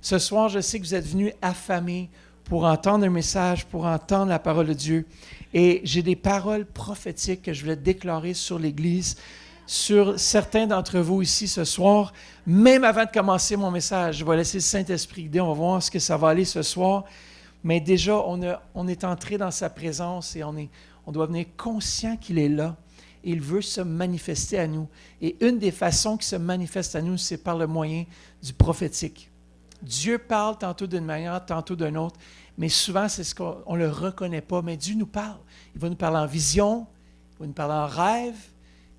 Ce soir, je sais que vous êtes venus affamés pour entendre un message, pour entendre la parole de Dieu. Et j'ai des paroles prophétiques que je voulais déclarer sur l'Église, sur certains d'entre vous ici ce soir. Même avant de commencer mon message, je vais laisser le Saint-Esprit guider. On va voir ce que ça va aller ce soir. Mais déjà, on est entré dans sa présence et on doit venir conscient qu'il est là. Et il veut se manifester à nous. Et une des façons qu'il se manifeste à nous, c'est par le moyen du prophétique. Dieu parle tantôt d'une manière, tantôt d'une autre, mais souvent, c'est ce qu'on ne le reconnaît pas. Mais Dieu nous parle. Il va nous parler en vision, il va nous parler en rêve,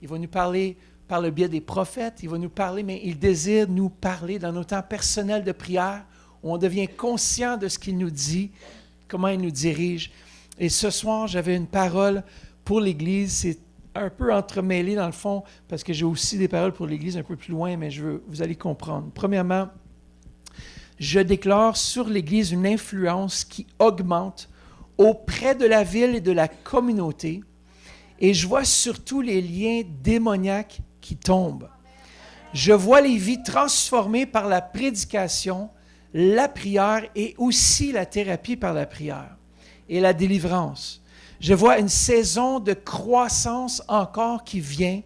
il va nous parler par le biais des prophètes, il va nous parler, mais il désire nous parler dans nos temps personnels de prière, où on devient conscient de ce qu'il nous dit, comment il nous dirige. Et ce soir, j'avais une parole pour l'Église. C'est un peu entremêlé dans le fond, parce que j'ai aussi des paroles pour l'Église un peu plus loin, mais vous allez comprendre. Premièrement, je déclare sur l'Église une influence qui augmente auprès de la ville et de la communauté, et je vois surtout les liens démoniaques qui tombent. Je vois les vies transformées par la prédication, la prière et aussi la thérapie par la prière et la délivrance. Je vois une saison de croissance encore qui vient,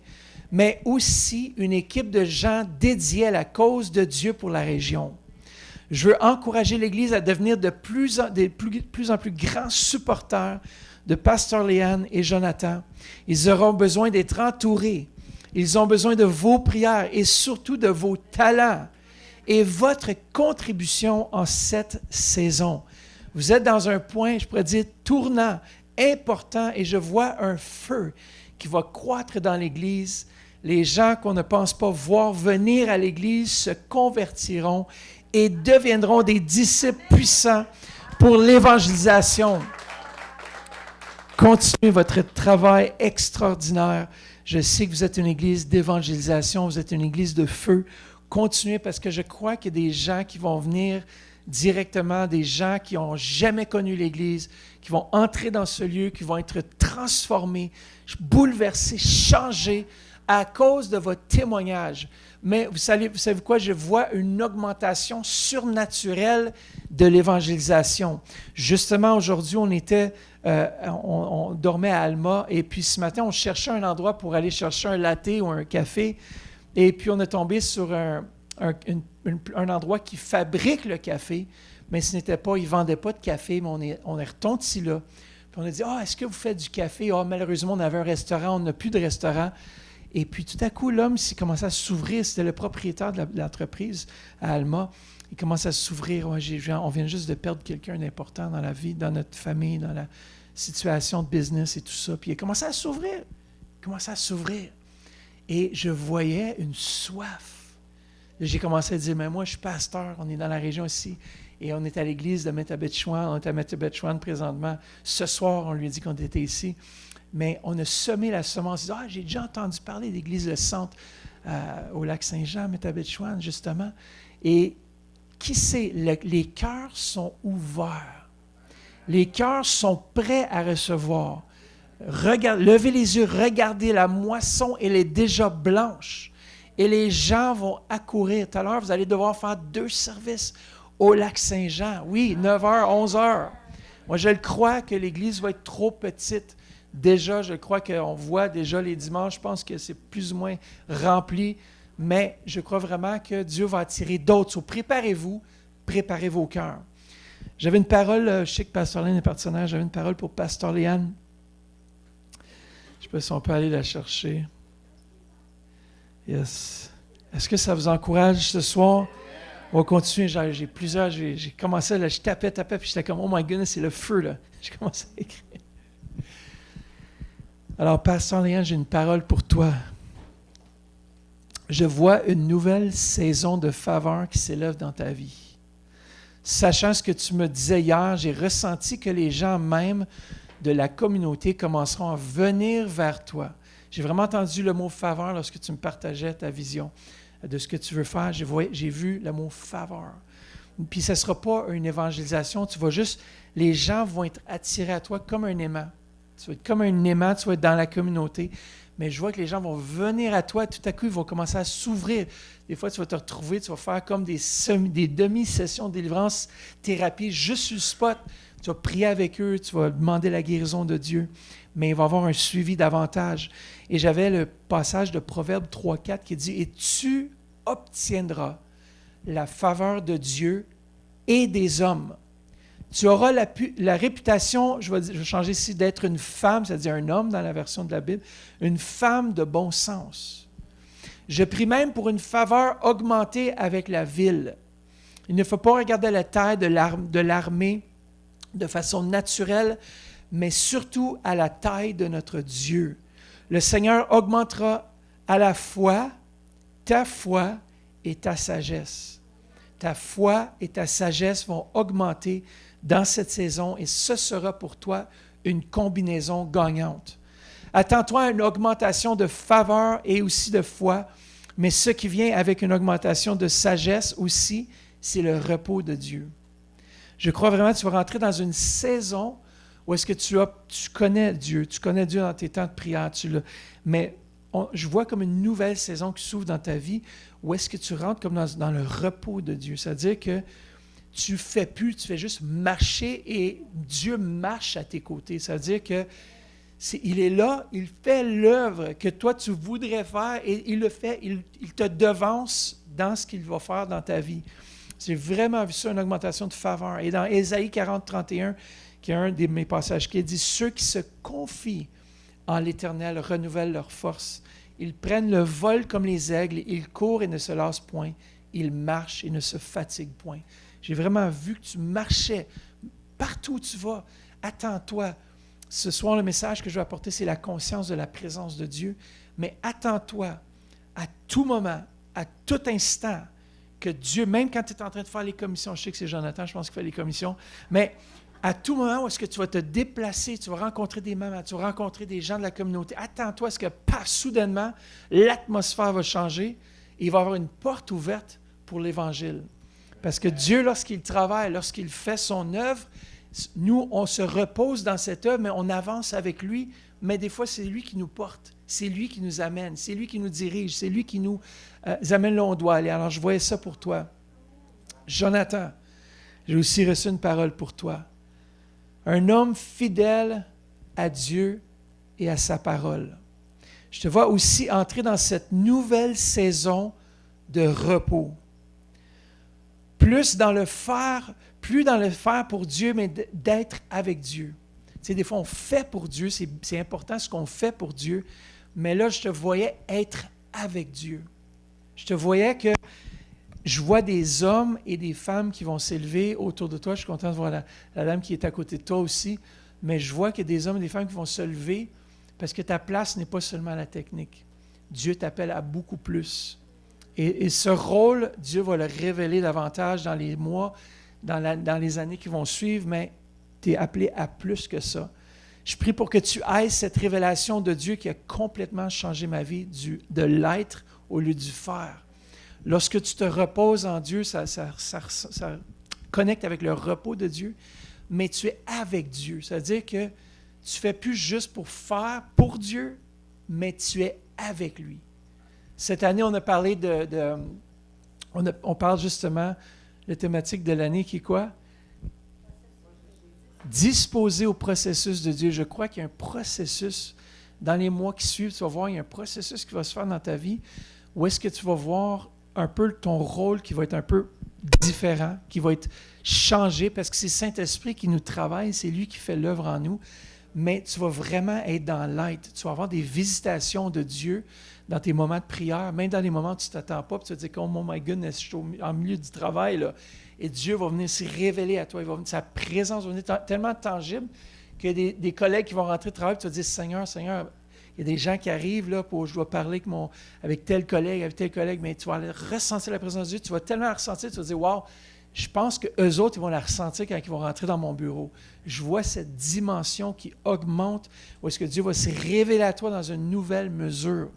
mais aussi une équipe de gens dédiés à la cause de Dieu pour la région. Je veux encourager l'Église à devenir de plus en plus grands supporters de Pasteur Léane et Jonathan. Ils auront besoin d'être entourés. Ils ont besoin de vos prières et surtout de vos talents et votre contribution en cette saison. Vous êtes dans un point, je pourrais dire, tournant, important, et je vois un feu qui va croître dans l'Église. Les gens qu'on ne pense pas voir venir à l'Église se convertiront et deviendront des disciples puissants pour l'évangélisation. Continuez votre travail extraordinaire. Je sais que vous êtes une église d'évangélisation, vous êtes une église de feu. Continuez parce que je crois qu'il y a des gens qui vont venir directement, des gens qui n'ont jamais connu l'Église, qui vont entrer dans ce lieu, qui vont être transformés, bouleversés, changés à cause de votre témoignage. Mais vous savez quoi? Je vois une augmentation surnaturelle de l'évangélisation. Justement, aujourd'hui, on dormait à Alma et puis ce matin, on cherchait un endroit pour aller chercher un latte ou un café. Et puis, on est tombé sur un endroit qui fabrique le café, mais ce n'était pas, ils ne vendaient pas de café, mais on est retourné ici là. Puis on a dit, est-ce que vous faites du café? Malheureusement, on avait un restaurant, on n'a plus de restaurant. Et puis, tout à coup, l'homme s'est commencé à s'ouvrir. C'était le propriétaire de l'entreprise à Alma. Il commence à s'ouvrir. On vient juste de perdre quelqu'un d'important dans la vie, dans notre famille, dans la situation de business et tout ça. Puis, il a commencé à s'ouvrir. Et je voyais une soif. J'ai commencé à dire, mais moi, je suis pasteur. On est dans la région ici. Et on est à l'église de Métabetchouan. On est à Métabetchouan présentement. Ce soir, on lui a dit qu'on était ici. Mais on a semé la semence. J'ai déjà entendu parler d'église Le Centre au lac Saint-Jean, Métabetchouan, justement. Et qui sait, les cœurs sont ouverts. Les cœurs sont prêts à recevoir. Levez les yeux, regardez, la moisson, elle est déjà blanche. Et les gens vont accourir. Tout à l'heure, vous allez devoir faire 2 services au lac Saint-Jean. Oui, 9h, 11h. Moi, je le crois que l'église va être trop petite. Déjà, je crois qu'on voit déjà les dimanches, je pense que c'est plus ou moins rempli, mais je crois vraiment que Dieu va attirer d'autres. So, préparez-vous, préparez vos cœurs. J'avais une parole, je sais que Pasteur Léane est partenaire, j'avais une parole pour Pasteur Léane. Je ne sais pas si on peut aller la chercher. Yes. Est-ce que ça vous encourage ce soir? On va continuer, j'ai plusieurs, j'ai commencé, là, je tapais, puis j'étais comme, oh my goodness, c'est le feu, là. J'ai commencé à écrire. Alors, Pasteur Léane, j'ai une parole pour toi. Je vois une nouvelle saison de faveur qui s'élève dans ta vie. Sachant ce que tu me disais hier, j'ai ressenti que les gens même de la communauté commenceront à venir vers toi. J'ai vraiment entendu le mot faveur lorsque tu me partageais ta vision de ce que tu veux faire. J'ai vu le mot faveur. Puis ce ne sera pas une évangélisation, les gens vont être attirés à toi comme un aimant. Tu vas être comme un aimant, tu vas être dans la communauté, mais je vois que les gens vont venir à toi, tout à coup, ils vont commencer à s'ouvrir. Des fois, tu vas te retrouver, tu vas faire comme des demi-sessions de délivrance, thérapie, juste sur le spot. Tu vas prier avec eux, tu vas demander la guérison de Dieu, mais il va y avoir un suivi davantage. Et j'avais le passage de Proverbe 3,4 qui dit « Et tu obtiendras la faveur de Dieu et des hommes. » Tu auras la réputation, je vais changer ici, d'être une femme, c'est-à-dire un homme dans la version de la Bible, une femme de bon sens. Je prie même pour une faveur augmentée avec la ville. Il ne faut pas regarder la taille de l'armée de façon naturelle, mais surtout à la taille de notre Dieu. Le Seigneur augmentera à la fois ta foi et ta sagesse. Ta foi et ta sagesse vont augmenter dans cette saison et ce sera pour toi une combinaison gagnante. Attends-toi à une augmentation de faveur et aussi de foi, mais ce qui vient avec une augmentation de sagesse aussi, c'est le repos de Dieu. Je crois vraiment que tu vas rentrer dans une saison où est-ce que tu connais Dieu dans tes temps de prière, mais je vois comme une nouvelle saison qui s'ouvre dans ta vie où est-ce que tu rentres comme dans le repos de Dieu. C'est-à-dire que tu fais juste marcher et Dieu marche à tes côtés. C'est-à-dire que il est là, il fait l'œuvre que toi tu voudrais faire et il le fait, il te devance dans ce qu'il va faire dans ta vie. J'ai vraiment vu ça, une augmentation de faveur. Et dans Ésaïe 40, 31, qui est un de mes passages, qui dit « Ceux qui se confient en l'Éternel renouvellent leur force. Ils prennent le vol comme les aigles, ils courent et ne se lassent point. Ils marchent et ne se fatiguent point. » J'ai vraiment vu que tu marchais partout où tu vas. Attends-toi. Ce soir, le message que je vais apporter, c'est la conscience de la présence de Dieu. Mais attends-toi à tout moment, à tout instant, que Dieu, même quand tu es en train de faire les commissions, je sais que c'est Jonathan, je pense qu'il fait les commissions, mais à tout moment où est-ce que tu vas te déplacer, tu vas rencontrer des mamans, tu vas rencontrer des gens de la communauté, attends-toi à ce que, soudainement, l'atmosphère va changer et il va y avoir une porte ouverte pour l'Évangile. Parce que Dieu, lorsqu'il travaille, lorsqu'il fait son œuvre, nous, on se repose dans cette œuvre, mais on avance avec lui. Mais des fois, c'est lui qui nous porte, c'est lui qui nous amène, c'est lui qui nous dirige, c'est lui qui nous amène là où on doit aller. Alors, je voyais ça pour toi. Jonathan, j'ai aussi reçu une parole pour toi. Un homme fidèle à Dieu et à sa parole. Je te vois aussi entrer dans cette nouvelle saison de repos. Plus dans le faire pour Dieu, mais d'être avec Dieu. Tu sais, des fois, on fait pour Dieu, c'est important ce qu'on fait pour Dieu, mais là, je te voyais être avec Dieu. Je vois des hommes et des femmes qui vont s'élever autour de toi. Je suis content de voir la dame qui est à côté de toi aussi, mais je vois qu'il y a des hommes et des femmes qui vont se lever parce que ta place n'est pas seulement la technique. Dieu t'appelle à beaucoup plus. Et ce rôle, Dieu va le révéler davantage dans les mois, dans les années qui vont suivre, mais tu es appelé à plus que ça. Je prie pour que tu ailles cette révélation de Dieu qui a complètement changé ma vie, de l'être au lieu du faire. Lorsque tu te reposes en Dieu, ça connecte avec le repos de Dieu, mais tu es avec Dieu. C'est-à-dire que tu ne fais plus juste pour faire pour Dieu, mais tu es avec lui. Cette année, on a parlé on parle justement, la thématique de l'année qui est quoi? Disposer au processus de Dieu. Je crois qu'il y a un processus dans les mois qui suivent. Tu vas voir, il y a un processus qui va se faire dans ta vie où est-ce que tu vas voir un peu ton rôle qui va être un peu différent, qui va être changé parce que c'est Saint-Esprit qui nous travaille, c'est lui qui fait l'œuvre en nous. Mais tu vas vraiment être dans l'être. Tu vas avoir des visitations de Dieu dans tes moments de prière, même dans les moments où tu ne t'attends pas, puis tu te dis « Oh my goodness, je suis en milieu du travail. » là. Et Dieu va venir se révéler à toi. Sa présence va venir tellement tangible qu'il y a des collègues qui vont rentrer de travail, puis tu vas dire « Seigneur, il y a des gens qui arrivent, là, je dois parler avec tel collègue, mais tu vas aller ressentir la présence de Dieu. Tu vas tellement la ressentir, tu vas dire « Wow, je pense qu'eux autres, ils vont la ressentir quand ils vont rentrer dans mon bureau. » Je vois cette dimension qui augmente, où est-ce que Dieu va se révéler à toi dans une nouvelle mesure.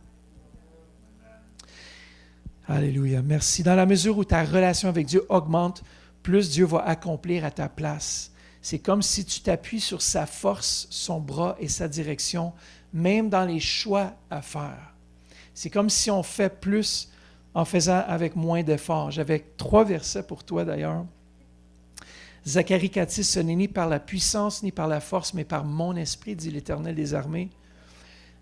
Alléluia. Merci. Dans la mesure où ta relation avec Dieu augmente, plus Dieu va accomplir à ta place. C'est comme si tu t'appuies sur sa force, son bras et sa direction même dans les choix à faire. C'est comme si on fait plus en faisant avec moins d'efforts. J'avais 3 versets pour toi d'ailleurs. Zacharie 4:6, ce n'est ni par la puissance ni par la force, mais par mon esprit, dit l'Éternel des armées.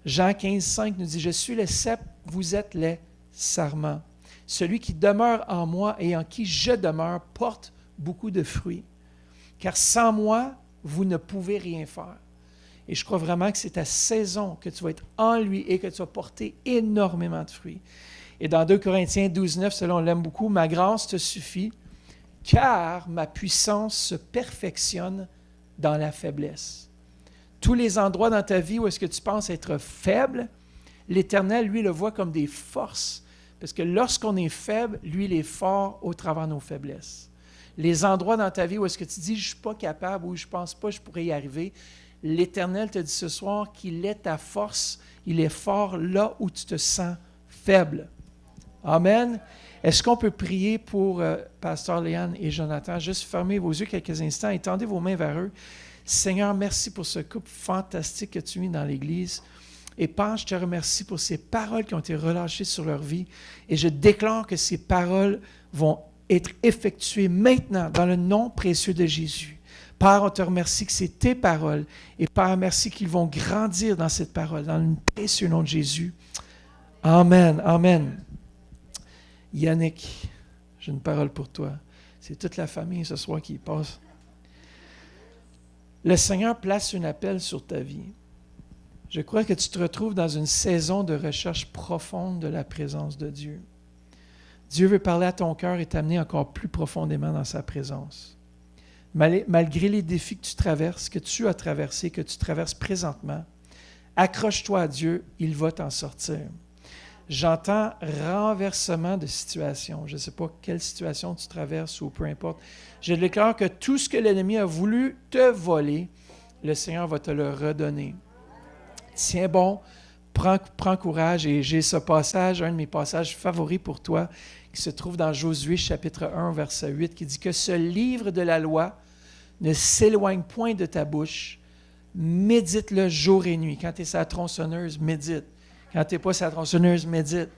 Jean 15:5 nous dit, je suis le cep, vous êtes les sarments. Celui qui demeure en moi et en qui je demeure porte beaucoup de fruits. Car sans moi, vous ne pouvez rien faire. Et je crois vraiment que c'est ta saison que tu vas être en lui et que tu vas porter énormément de fruits. Et dans 2 Corinthiens 12:9, cela on l'aime beaucoup, ma grâce te suffit, car ma puissance se perfectionne dans la faiblesse. Tous les endroits dans ta vie où est-ce que tu penses être faible, l'Éternel, lui, le voit comme des forces. Parce que lorsqu'on est faible, lui, il est fort au travers de nos faiblesses. Les endroits dans ta vie où est-ce que tu dis, je ne suis pas capable ou je ne pense pas que je pourrais y arriver, l'Éternel te dit ce soir qu'il est ta force, il est fort là où tu te sens faible. Amen. Est-ce qu'on peut prier pour Pasteur Léane et Jonathan? Juste fermez vos yeux quelques instants et tendez vos mains vers eux. Seigneur, merci pour ce couple fantastique que tu as mis dans l'Église. Et Père, je te remercie pour ces paroles qui ont été relâchées sur leur vie. Et je déclare que ces paroles vont être effectuées maintenant dans le nom précieux de Jésus. Père, on te remercie que c'est tes paroles. Et Père, merci qu'ils vont grandir dans cette parole, dans le précieux nom de Jésus. Amen. Amen. Yannick, j'ai une parole pour toi. C'est toute la famille ce soir qui y passe. Le Seigneur place un appel sur ta vie. Je crois que tu te retrouves dans une saison de recherche profonde de la présence de Dieu. Dieu veut parler à ton cœur et t'amener encore plus profondément dans sa présence. Malgré les défis que tu traverses, que tu as traversés, que tu traverses présentement, accroche-toi à Dieu, il va t'en sortir. J'entends renversement de situation. Je ne sais pas quelle situation tu traverses ou peu importe. Je déclare que tout ce que l'ennemi a voulu te voler, le Seigneur va te le redonner. Tiens bon, prends courage. Et j'ai ce passage, un de mes passages favoris pour toi, qui se trouve dans Josué chapitre 1, verset 8, qui dit que ce livre de la loi ne s'éloigne point de ta bouche. Médite-le jour et nuit. Quand tu es sur la tronçonneuse, médite. Quand tu n'es pas sur la tronçonneuse, médite.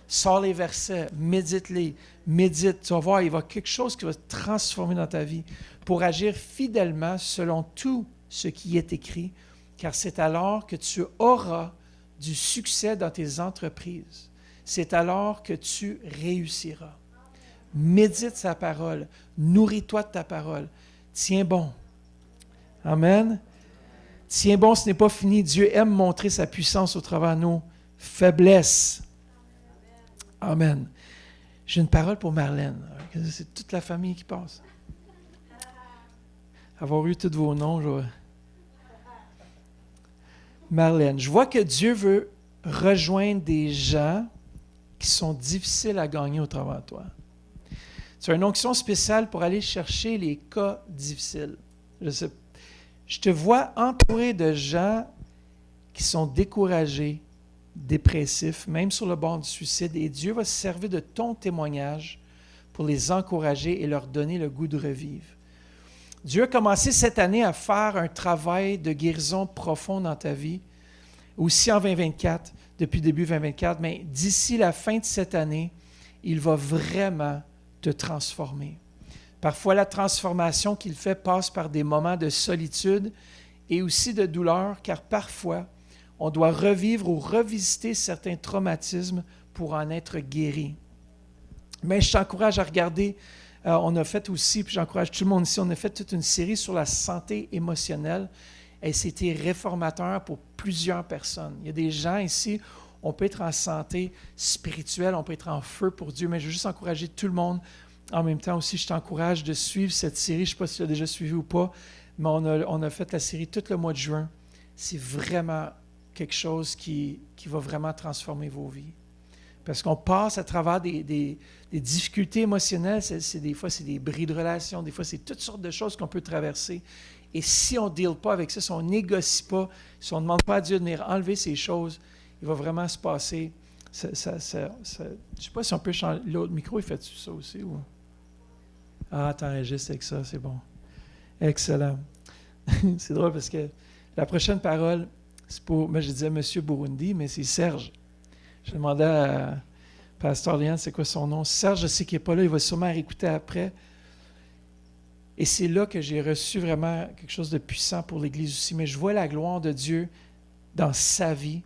Sors les versets, médite-les, médite. Tu vas voir, il va y avoir quelque chose qui va se transformer dans ta vie pour agir fidèlement selon tout ce qui est écrit, car c'est alors que tu auras du succès dans tes entreprises. C'est alors que tu réussiras. Médite sa parole, nourris-toi de ta parole. Tiens bon. Amen. Tiens bon, ce n'est pas fini. Dieu aime montrer sa puissance au travers de nos faiblesses. Amen. J'ai une parole pour Marlène. C'est toute la famille qui passe. Avoir eu tous vos noms, Marlène, je vois que Dieu veut rejoindre des gens qui sont difficiles à gagner au travers de toi. C'est une onction spéciale pour aller chercher les cas difficiles. Je te vois entouré de gens qui sont découragés, dépressifs, même sur le bord du suicide, et Dieu va se servir de ton témoignage pour les encourager et leur donner le goût de revivre. Dieu a commencé cette année à faire un travail de guérison profond dans ta vie, aussi en 2024, depuis début 2024, mais d'ici la fin de cette année, il va vraiment te transformer. Parfois, la transformation qu'il fait passe par des moments de solitude et aussi de douleur, car parfois, on doit revivre ou revisiter certains traumatismes pour en être guéri. Mais je t'encourage à regarder, on a fait aussi, puis j'encourage tout le monde ici, on a fait toute une série sur la santé émotionnelle et c'était réformateur pour plusieurs personnes. Il y a des gens ici, on peut être en santé spirituelle, on peut être en feu pour Dieu, mais je veux juste encourager tout le monde. En même temps aussi, je t'encourage de suivre cette série. Je ne sais pas si tu l'as déjà suivi ou pas, mais on a fait la série tout le mois de juin. C'est vraiment quelque chose qui va vraiment transformer vos vies. Parce qu'on passe à travers des difficultés émotionnelles. Des fois, c'est des bris de relations. Des fois, c'est toutes sortes de choses qu'on peut traverser. Et si on ne deal pas avec ça, si on ne négocie pas, si on ne demande pas à Dieu de venir enlever ces choses, il va vraiment se passer. Je ne sais pas si on peut changer. L'autre micro, il fait ça aussi? Ou... Ah, t'enregistres avec ça, c'est bon. Excellent. C'est drôle parce que la prochaine parole, C'est pour, je disais Monsieur Burundi, mais c'est Serge. Je demandais à Pasteur Liane, c'est quoi son nom? Serge, je sais qu'il n'est pas là, il va sûrement réécouter après. Et c'est là que j'ai reçu vraiment quelque chose de puissant pour l'Église aussi. Mais je vois la gloire de Dieu dans sa vie.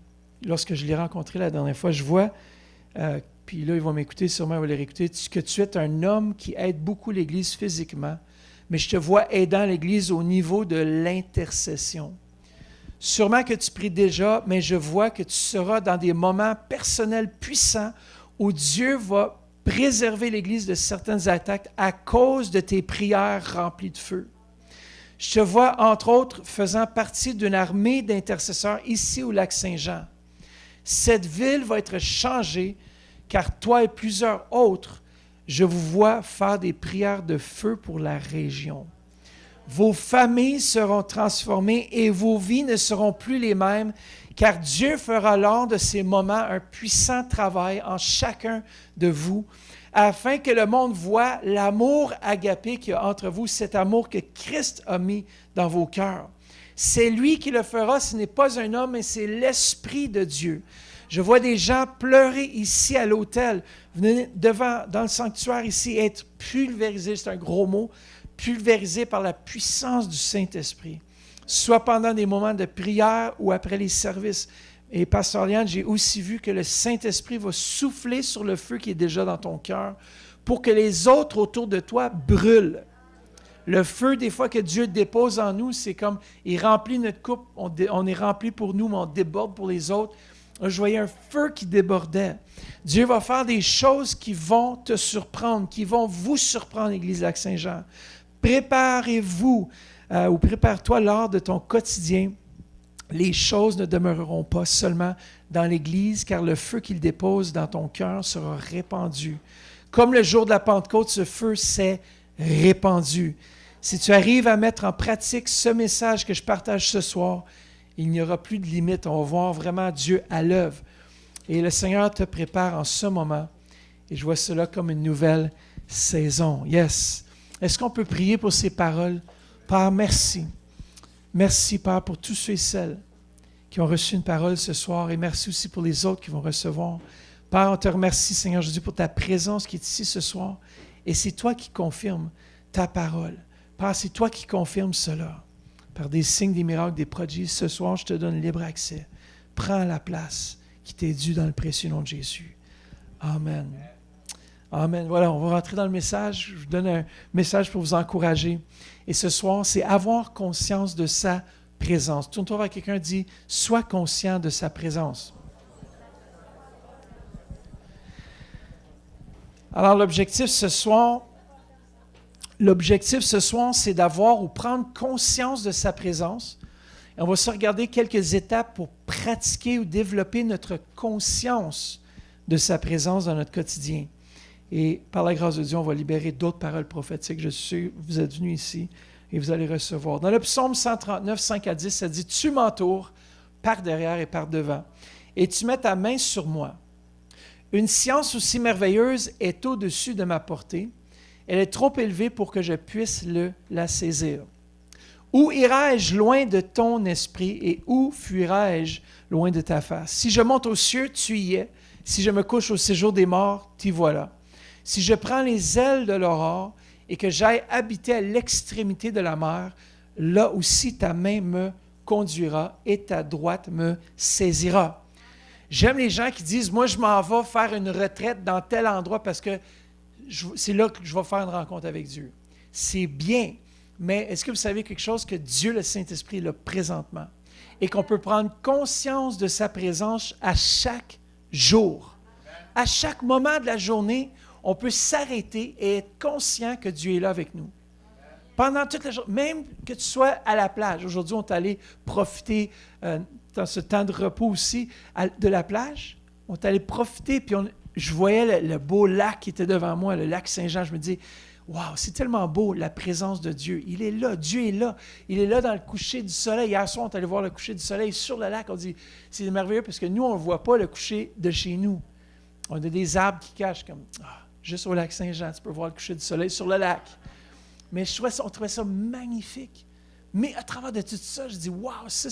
Lorsque je l'ai rencontré la dernière fois, je vois, puis là, il va m'écouter, sûrement il va les réécouter, que tu es un homme qui aide beaucoup l'Église physiquement, mais je te vois aidant l'Église au niveau de l'intercession. Sûrement que tu pries déjà, mais je vois que tu seras dans des moments personnels puissants où Dieu va préserver l'Église de certaines attaques à cause de tes prières remplies de feu. Je te vois, entre autres, faisant partie d'une armée d'intercesseurs ici au Lac-Saint-Jean. Cette ville va être changée, car toi et plusieurs autres, je vous vois faire des prières de feu pour la région. Vos familles seront transformées et vos vies ne seront plus les mêmes, car Dieu fera lors de ces moments un puissant travail en chacun de vous, afin que le monde voie l'amour agapé qu'il y a entre vous, cet amour que Christ a mis dans vos cœurs. C'est lui qui le fera, ce n'est pas un homme, mais c'est l'Esprit de Dieu. Je vois des gens pleurer ici à l'autel, venez devant, dans le sanctuaire ici, être pulvérisés, c'est un gros mot, pulvérisés par la puissance du Saint-Esprit, soit pendant des moments de prière ou après les services. Et Pasteur Liane, j'ai aussi vu que le Saint-Esprit va souffler sur le feu qui est déjà dans ton cœur pour que les autres autour de toi brûlent. Le feu, des fois, que Dieu dépose en nous, c'est comme, il remplit notre coupe, on est rempli pour nous, mais on déborde pour les autres. Je voyais un feu qui débordait. Dieu va faire des choses qui vont te surprendre, qui vont vous surprendre, l'Église Lac-Saint-Jean. Préparez-vous, ou prépare-toi lors de ton quotidien. Les choses ne demeureront pas seulement dans l'Église, car le feu qu'il dépose dans ton cœur sera répandu. Comme le jour de la Pentecôte, ce feu s'est répandu. Si tu arrives à mettre en pratique ce message que je partage ce soir, il n'y aura plus de limite. On va voir vraiment Dieu à l'œuvre. Et le Seigneur te prépare en ce moment. Et je vois cela comme une nouvelle saison. Yes. Est-ce qu'on peut prier pour ces paroles? Père, merci. Merci, Père, pour tous ceux et celles qui ont reçu une parole ce soir. Et merci aussi pour les autres qui vont recevoir. Père, on te remercie, Seigneur Jésus, pour ta présence qui est ici ce soir. Et c'est toi qui confirmes ta parole. Père, c'est toi qui confirmes cela. Par des signes, des miracles, des prodiges, ce soir, je te donne libre accès. Prends la place qui t'est due dans le précieux nom de Jésus. Amen. Amen. Voilà, on va rentrer dans le message. Je vous donne un message pour vous encourager. Et ce soir, c'est avoir conscience de sa présence. Tourne-toi vers quelqu'un et dis, sois conscient de sa présence. Alors, l'objectif ce soir, c'est d'avoir ou prendre conscience de sa présence. Et on va se regarder quelques étapes pour pratiquer ou développer notre conscience de sa présence dans notre quotidien. Et par la grâce de Dieu, on va libérer d'autres paroles prophétiques. Je suis sûr que vous êtes venus ici et vous allez recevoir. Dans le psaume 139, 5 à 10, ça dit « Tu m'entoures par derrière et par devant, et tu mets ta main sur moi. Une science aussi merveilleuse est au-dessus de ma portée. Elle est trop élevée pour que je puisse la saisir. Où irai-je loin de ton esprit et où fuirai-je loin de ta face? Si je monte aux cieux, tu y es. Si je me couche au séjour des morts, t'y voilà. Si je prends les ailes de l'aurore et que j'aille habiter à l'extrémité de la mer, là aussi ta main me conduira et ta droite me saisira. » J'aime les gens qui disent « Moi, je m'en vais faire une retraite dans tel endroit parce que c'est là que je vais faire une rencontre avec Dieu. » C'est bien, mais est-ce que vous savez quelque chose que Dieu, le Saint-Esprit, est là présentement et qu'on peut prendre conscience de sa présence à chaque jour? À chaque moment de la journée, on peut s'arrêter et être conscient que Dieu est là avec nous. Pendant toute la journée, même que tu sois à la plage. Aujourd'hui, on est allé profiter dans ce temps de repos aussi de la plage. On est allé profiter, puis je voyais le beau lac qui était devant moi, le lac Saint-Jean. Je me dis, waouh, c'est tellement beau, la présence de Dieu. Il est là, Dieu est là. Il est là dans le coucher du soleil. Hier soir, on est allé voir le coucher du soleil sur le lac. On dit, c'est merveilleux parce que nous, on ne voit pas le coucher de chez nous. On a des arbres qui cachent comme, juste au lac Saint-Jean, tu peux voir le coucher du soleil sur le lac. Mais on trouvait ça magnifique. Mais à travers de tout ça, je dis, waouh, ça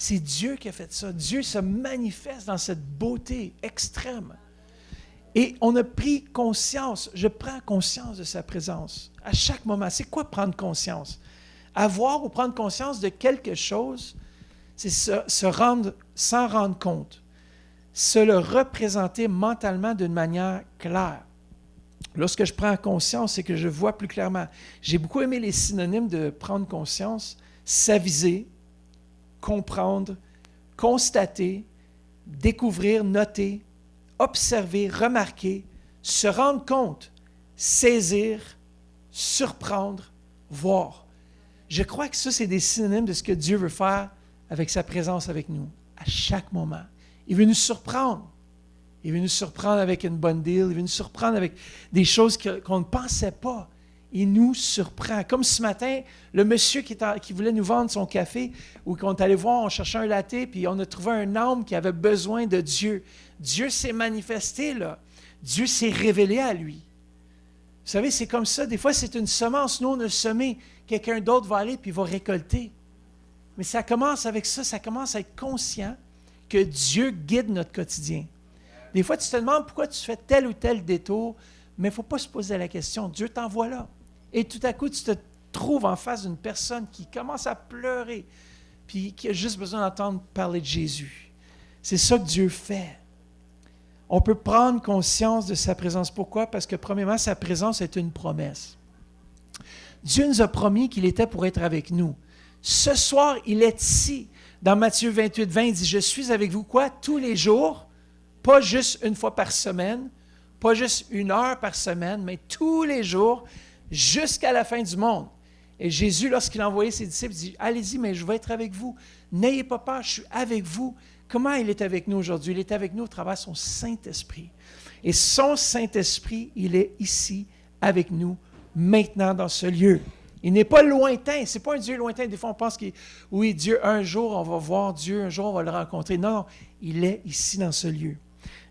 C'est Dieu qui a fait ça. Dieu se manifeste dans cette beauté extrême. Et on a pris conscience, je prends conscience de sa présence à chaque moment. C'est quoi prendre conscience? Avoir ou prendre conscience de quelque chose, c'est s'en rendre compte, se le représenter mentalement d'une manière claire. Lorsque je prends conscience, c'est que je vois plus clairement. J'ai beaucoup aimé les synonymes de prendre conscience: s'aviser, comprendre, constater, découvrir, noter, observer, remarquer, se rendre compte, saisir, surprendre, voir. Je crois que ça, c'est des synonymes de ce que Dieu veut faire avec sa présence avec nous, à chaque moment. Il veut nous surprendre. Il veut nous surprendre avec une bonne deal. Il veut nous surprendre avec des choses qu'on ne pensait pas. Il nous surprend. Comme ce matin, le monsieur qui voulait nous vendre son café, ou qu'on est allé voir, on cherchait un latte, puis on a trouvé un homme qui avait besoin de Dieu. Dieu s'est manifesté là. Dieu s'est révélé à lui. Vous savez, c'est comme ça. Des fois, c'est une semence. Nous, on a semé. Quelqu'un d'autre va aller puis il va récolter. Mais ça commence avec ça. Ça commence à être conscient que Dieu guide notre quotidien. Des fois, tu te demandes pourquoi tu fais tel ou tel détour, mais il ne faut pas se poser la question. Dieu t'envoie là. Et tout à coup, tu te trouves en face d'une personne qui commence à pleurer puis qui a juste besoin d'entendre parler de Jésus. C'est ça que Dieu fait. On peut prendre conscience de sa présence. Pourquoi? Parce que, premièrement, sa présence est une promesse. Dieu nous a promis qu'il était pour être avec nous. Ce soir, il est ici. Dans Matthieu 28, 20, il dit « Je suis avec vous, quoi? Tous les jours, pas juste une fois par semaine, pas juste 1 heure par semaine, mais tous les jours, jusqu'à la fin du monde. » Et Jésus, lorsqu'il a envoyé ses disciples, dit « Allez-y, mais je vais être avec vous. N'ayez pas peur, je suis avec vous. » Comment il est avec nous aujourd'hui? Il est avec nous au travers de son Saint-Esprit. Et son Saint-Esprit, il est ici avec nous, maintenant dans ce lieu. Il n'est pas lointain, ce n'est pas un Dieu lointain. Des fois, on pense que oui, Dieu, un jour, on va voir Dieu, un jour, on va le rencontrer. Non, non, il est ici dans ce lieu.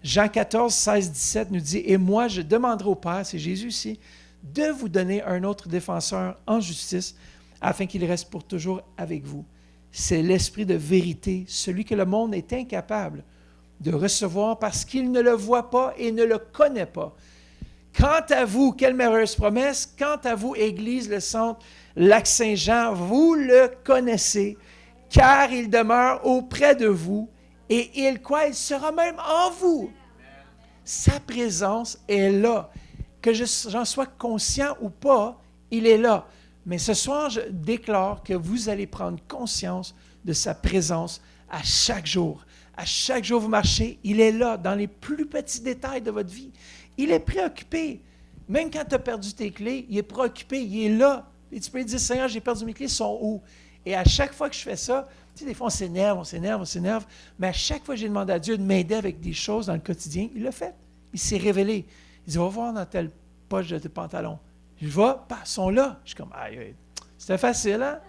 Jean 14, 16, 17 nous dit « Et moi, je demanderai au Père, c'est Jésus ici, de vous donner un autre défenseur en justice, afin qu'il reste pour toujours avec vous. C'est l'Esprit de vérité, celui que le monde est incapable de recevoir parce qu'il ne le voit pas et ne le connaît pas. Quant à vous, quelle merveilleuse promesse, quant à vous, Église, le centre, Lac-Saint-Jean, vous le connaissez, car il demeure auprès de vous et il sera même en vous. Sa présence est là. Que j'en sois conscient ou pas, il est là. Mais ce soir, je déclare que vous allez prendre conscience de sa présence à chaque jour. À chaque jour, vous marchez, il est là, dans les plus petits détails de votre vie. Il est préoccupé. Même quand tu as perdu tes clés, il est préoccupé, il est là. Et tu peux lui dire, Seigneur, j'ai perdu mes clés, elles sont où? Et à chaque fois que je fais ça, tu sais, des fois, on s'énerve, mais à chaque fois que j'ai demandé à Dieu de m'aider avec des choses dans le quotidien, il l'a fait. Il s'est révélé. Il dit, va voir dans telle poche de tes pantalons. Je vais, ils sont là. Je suis comme, aïe, c'était facile, hein?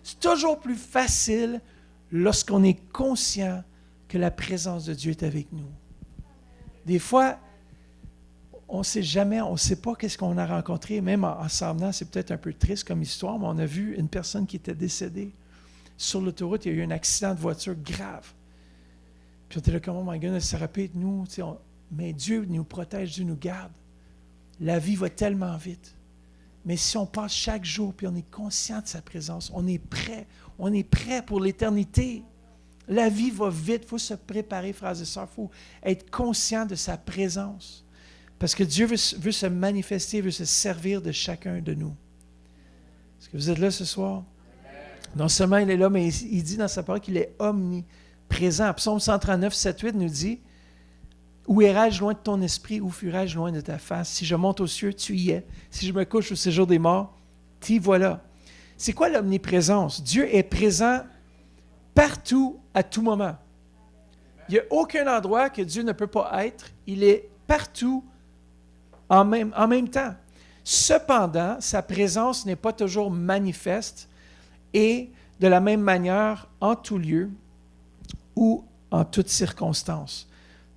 C'est toujours plus facile lorsqu'on est conscient que la présence de Dieu est avec nous. Des fois, on ne sait jamais, on ne sait pas qu'est-ce qu'on a rencontré. Même en s'en venant, c'est peut-être un peu triste comme histoire, mais on a vu une personne qui était décédée. Sur l'autoroute, il y a eu un accident de voiture grave. Puis on était là comme, oh my goodness, ça aurait pu être nous. Mais Dieu nous protège, Dieu nous garde. La vie va tellement vite. Mais si on passe chaque jour, puis on est conscient de sa présence, on est prêt pour l'éternité. La vie va vite, il faut se préparer, frères et sœurs, il faut être conscient de sa présence. Parce que Dieu veut se manifester, veut se servir de chacun de nous. Est-ce que vous êtes là ce soir? Non seulement il est là, mais il dit dans sa parole qu'il est omniprésent. Psaume 139, 7, 8 nous dit « Où irai-je loin de ton esprit, où fuirai-je loin de ta face? Si je monte aux cieux, tu y es. Si je me couche au séjour des morts, t'y voilà. » C'est quoi l'omniprésence? Dieu est présent partout, à tout moment. Il n'y a aucun endroit que Dieu ne peut pas être. Il est partout en même temps. Cependant, sa présence n'est pas toujours manifeste et de la même manière en tout lieu ou en toutes circonstances.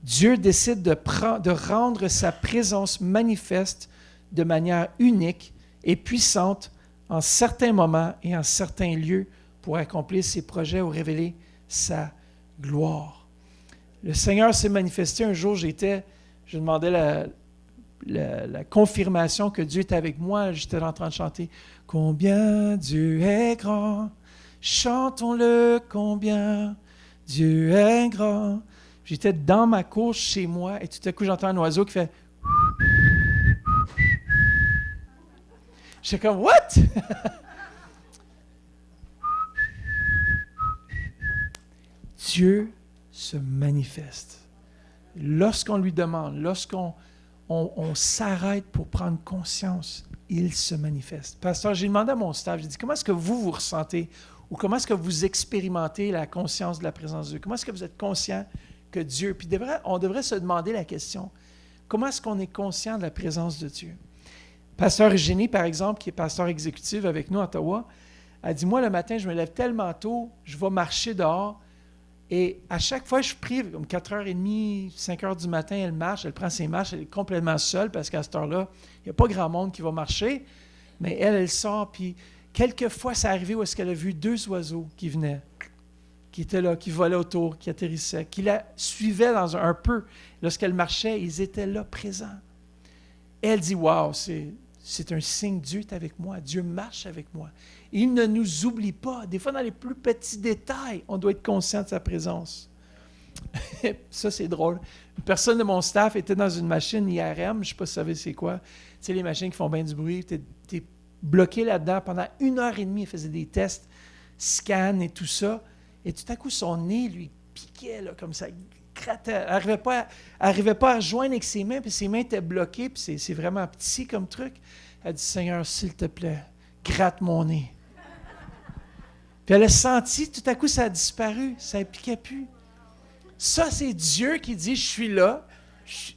Dieu décide de rendre sa présence manifeste de manière unique et puissante en certains moments et en certains lieux pour accomplir ses projets ou révéler sa gloire. Le Seigneur s'est manifesté un jour, je demandais la confirmation que Dieu était avec moi. J'étais en train de chanter « Combien Dieu est grand, chantons-le, combien Dieu est grand. » J'étais dans ma cour chez moi et tout à coup j'entends un oiseau qui fait « J'étais comme « What? » Dieu se manifeste. Lorsqu'on lui demande, lorsqu'on s'arrête pour prendre conscience, il se manifeste. Pasteur, j'ai demandé à mon staff, j'ai dit, comment est-ce que vous ressentez ou comment est-ce que vous expérimentez la conscience de la présence de Dieu? Comment est-ce que vous êtes conscient que Dieu... Puis on devrait se demander la question, comment est-ce qu'on est conscient de la présence de Dieu? Pasteur Eugénie, par exemple, qui est pasteur exécutif avec nous à Ottawa, elle dit, moi, le matin, je me lève tellement tôt, je vais marcher dehors, et à chaque fois, je prie, comme 4h30, 5h du matin, elle marche, elle prend ses marches, elle est complètement seule parce qu'à cette heure-là, il n'y a pas grand monde qui va marcher, mais elle sort, puis quelquefois, c'est arrivé où est-ce qu'elle a vu 2 oiseaux qui venaient, qui étaient là, qui volaient autour, qui atterrissaient, qui la suivaient dans un peu. Lorsqu'elle marchait, ils étaient là, présents. Elle dit, « Wow, c'est un signe, Dieu est avec moi, Dieu marche avec moi. » Il ne nous oublie pas. Des fois, dans les plus petits détails, on doit être conscient de sa présence. Ça, c'est drôle. Une personne de mon staff était dans une machine IRM, je ne sais pas si vous savez c'est quoi. Tu sais, les machines qui font bien du bruit. Tu es bloqué là-dedans pendant 1h30. Il faisait des tests, scan et tout ça. Et tout à coup, son nez lui piquait là, comme ça, grattait. Elle n'arrivait pas à rejoindre avec ses mains, puis ses mains étaient bloquées, puis c'est vraiment petit comme truc. Elle dit, « Seigneur, s'il te plaît, gratte mon nez. » Puis elle a senti, tout à coup, ça a disparu, ça ne piquait plus. Ça, c'est Dieu qui dit, « Je suis là,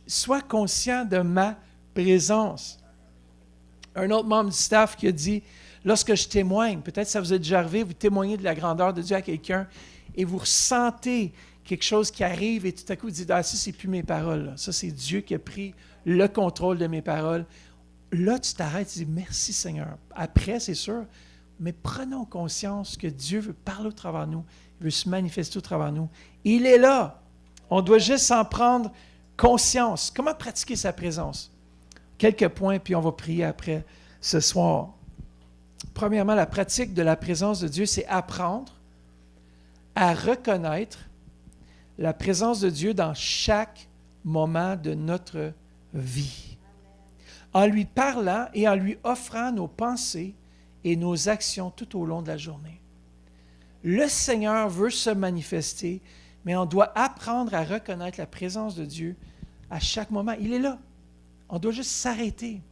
sois conscient de ma présence. » Un autre membre du staff qui a dit, « Lorsque je témoigne, peut-être ça vous est déjà arrivé, vous témoignez de la grandeur de Dieu à quelqu'un et vous ressentez quelque chose qui arrive et tout à coup, vous dites, « Ah, ça, c'est plus mes paroles. Là. Ça, c'est Dieu qui a pris le contrôle de mes paroles. » Là, tu t'arrêtes, tu dis, « Merci Seigneur. » Après, c'est sûr, mais prenons conscience que Dieu veut parler au travers de nous, il veut se manifester au travers de nous. Il est là. On doit juste s'en prendre conscience. Comment pratiquer sa présence? Quelques points, puis on va prier après ce soir. Premièrement, la pratique de la présence de Dieu, c'est apprendre à reconnaître la présence de Dieu dans chaque moment de notre vie. En lui parlant et en lui offrant nos pensées et nos actions tout au long de la journée. Le Seigneur veut se manifester, mais on doit apprendre à reconnaître la présence de Dieu à chaque moment. Il est là. On doit juste s'arrêter.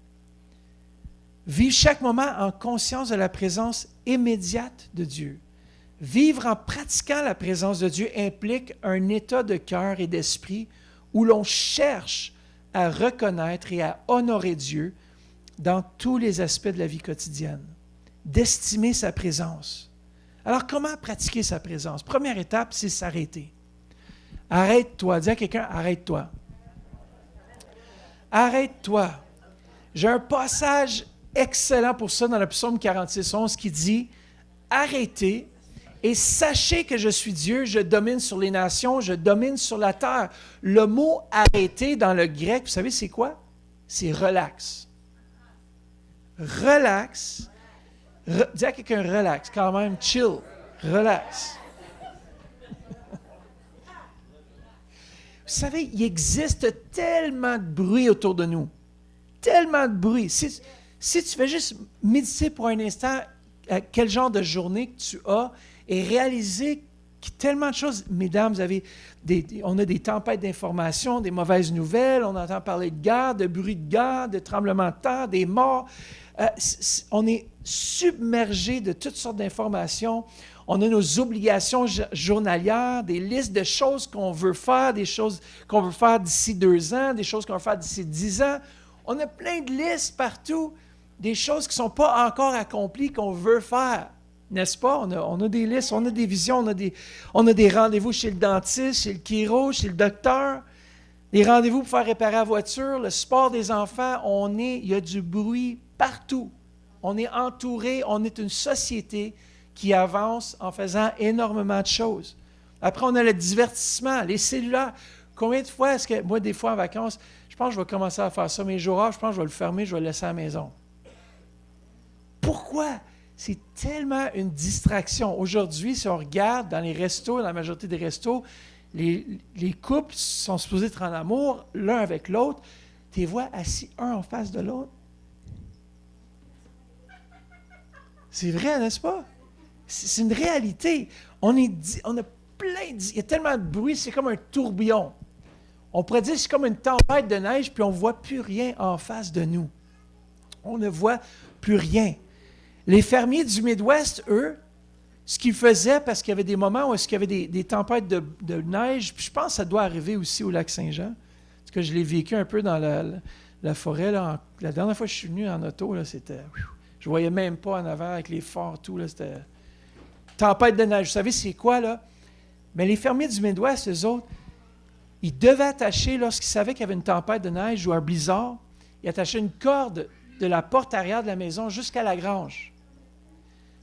Vivre chaque moment en conscience de la présence immédiate de Dieu. Vivre en pratiquant la présence de Dieu implique un état de cœur et d'esprit où l'on cherche à reconnaître et à honorer Dieu dans tous les aspects de la vie quotidienne. D'estimer sa présence. Alors, comment pratiquer sa présence? Première étape, c'est s'arrêter. Arrête-toi. Dis à quelqu'un, arrête-toi. Arrête-toi. J'ai un passage excellent pour ça dans le psaume 46:11 qui dit « Arrêtez et sachez que je suis Dieu, je domine sur les nations, je domine sur la terre. » Le mot « arrêter » dans le grec, vous savez c'est quoi? C'est « relax ». Relax. Dis à quelqu'un relax, quand même, chill, relax. Vous savez, il existe tellement de bruit autour de nous. Tellement de bruit. Si tu fais juste méditer pour un instant quel genre de journée que tu as et réaliser que tellement de choses, mesdames, on a des tempêtes d'informations, des mauvaises nouvelles, on entend parler de guerre, de bruit de guerre, de tremblements de terre, des morts. On est submergé de toutes sortes d'informations. On a nos obligations journalières, des listes de choses qu'on veut faire, des choses qu'on veut faire d'ici 2 ans, des choses qu'on veut faire d'ici 10 ans. On a plein de listes partout, des choses qui ne sont pas encore accomplies qu'on veut faire. N'est-ce pas? On a des listes, on a des visions, on a des rendez-vous chez le dentiste, chez le chiro, chez le docteur, des rendez-vous pour faire réparer la voiture, le sport des enfants. Il y a du bruit partout. On est entouré, on est une société qui avance en faisant énormément de choses. Après, on a le divertissement, les cellulaires. Combien de fois est-ce que, moi, des fois en vacances, je pense que je vais commencer à faire ça. Mes jours off, je pense que je vais le fermer, je vais le laisser à la maison. Pourquoi? C'est tellement une distraction. Aujourd'hui, si on regarde dans les restos, dans la majorité des restos, les couples sont supposés être en amour l'un avec l'autre. Tu les vois assis un en face de l'autre. C'est vrai, n'est-ce pas? C'est une réalité. On a il y a tellement de bruit, c'est comme un tourbillon. On pourrait dire que c'est comme une tempête de neige, puis on ne voit plus rien en face de nous. On ne voit plus rien. Les fermiers du Midwest, eux, ce qu'ils faisaient, parce qu'il y avait des moments où il y avait des tempêtes de neige, puis je pense que ça doit arriver aussi au lac Saint-Jean, parce que je l'ai vécu un peu dans la forêt. Là, la dernière fois que je suis venu en auto, là, c'était... Je ne voyais même pas en avant avec les phares, tout. Là, c'était tempête de neige. Vous savez, c'est quoi, là? Mais les fermiers du Midwest, eux autres, ils devaient attacher, lorsqu'ils savaient qu'il y avait une tempête de neige ou un blizzard, ils attachaient une corde de la porte arrière de la maison jusqu'à la grange.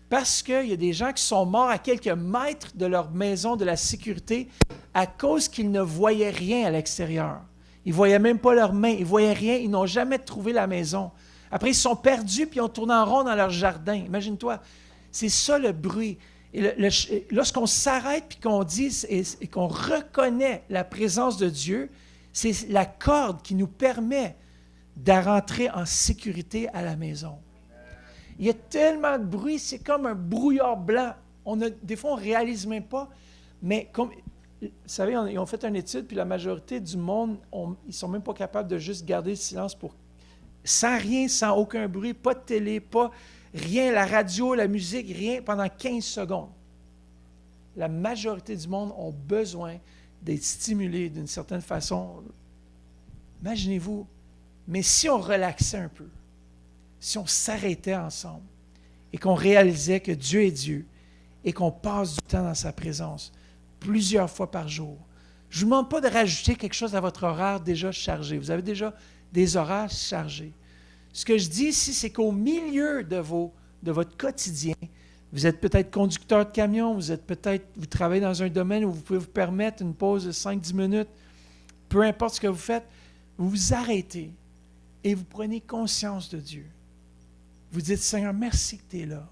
Parce qu'il y a des gens qui sont morts à quelques mètres de leur maison, de la sécurité, à cause qu'ils ne voyaient rien à l'extérieur. Ils ne voyaient même pas leurs mains, ils ne voyaient rien, ils n'ont jamais trouvé la maison. Après, ils se sont perdus puis ils ont tourné en rond dans leur jardin. Imagine-toi, c'est ça le bruit. Et lorsqu'on s'arrête puis qu'on dit et qu'on reconnaît la présence de Dieu, c'est la corde qui nous permet de rentrer en sécurité à la maison. Il y a tellement de bruit, c'est comme un brouillard blanc. Des fois, on ne réalise même pas, mais comme, vous savez, ils ont fait une étude, puis la majorité du monde, ils ne sont même pas capables de juste garder le silence sans rien, sans aucun bruit, pas de télé, pas rien, la radio, la musique, rien, pendant 15 secondes. La majorité du monde ont besoin d'être stimulés d'une certaine façon. Imaginez-vous, mais si on relaxait un peu, si on s'arrêtait ensemble et qu'on réalisait que Dieu est Dieu et qu'on passe du temps dans sa présence plusieurs fois par jour. Je ne vous demande pas de rajouter quelque chose à votre horaire déjà chargé. Vous avez déjà des horaires chargés. Ce que je dis ici, c'est qu'au milieu de votre quotidien, vous êtes peut-être conducteur de camion, vous travaillez dans un domaine où vous pouvez vous permettre une pause de 5-10 minutes, peu importe ce que vous faites, vous vous arrêtez et vous prenez conscience de Dieu. Vous dites, Seigneur, merci que tu es là.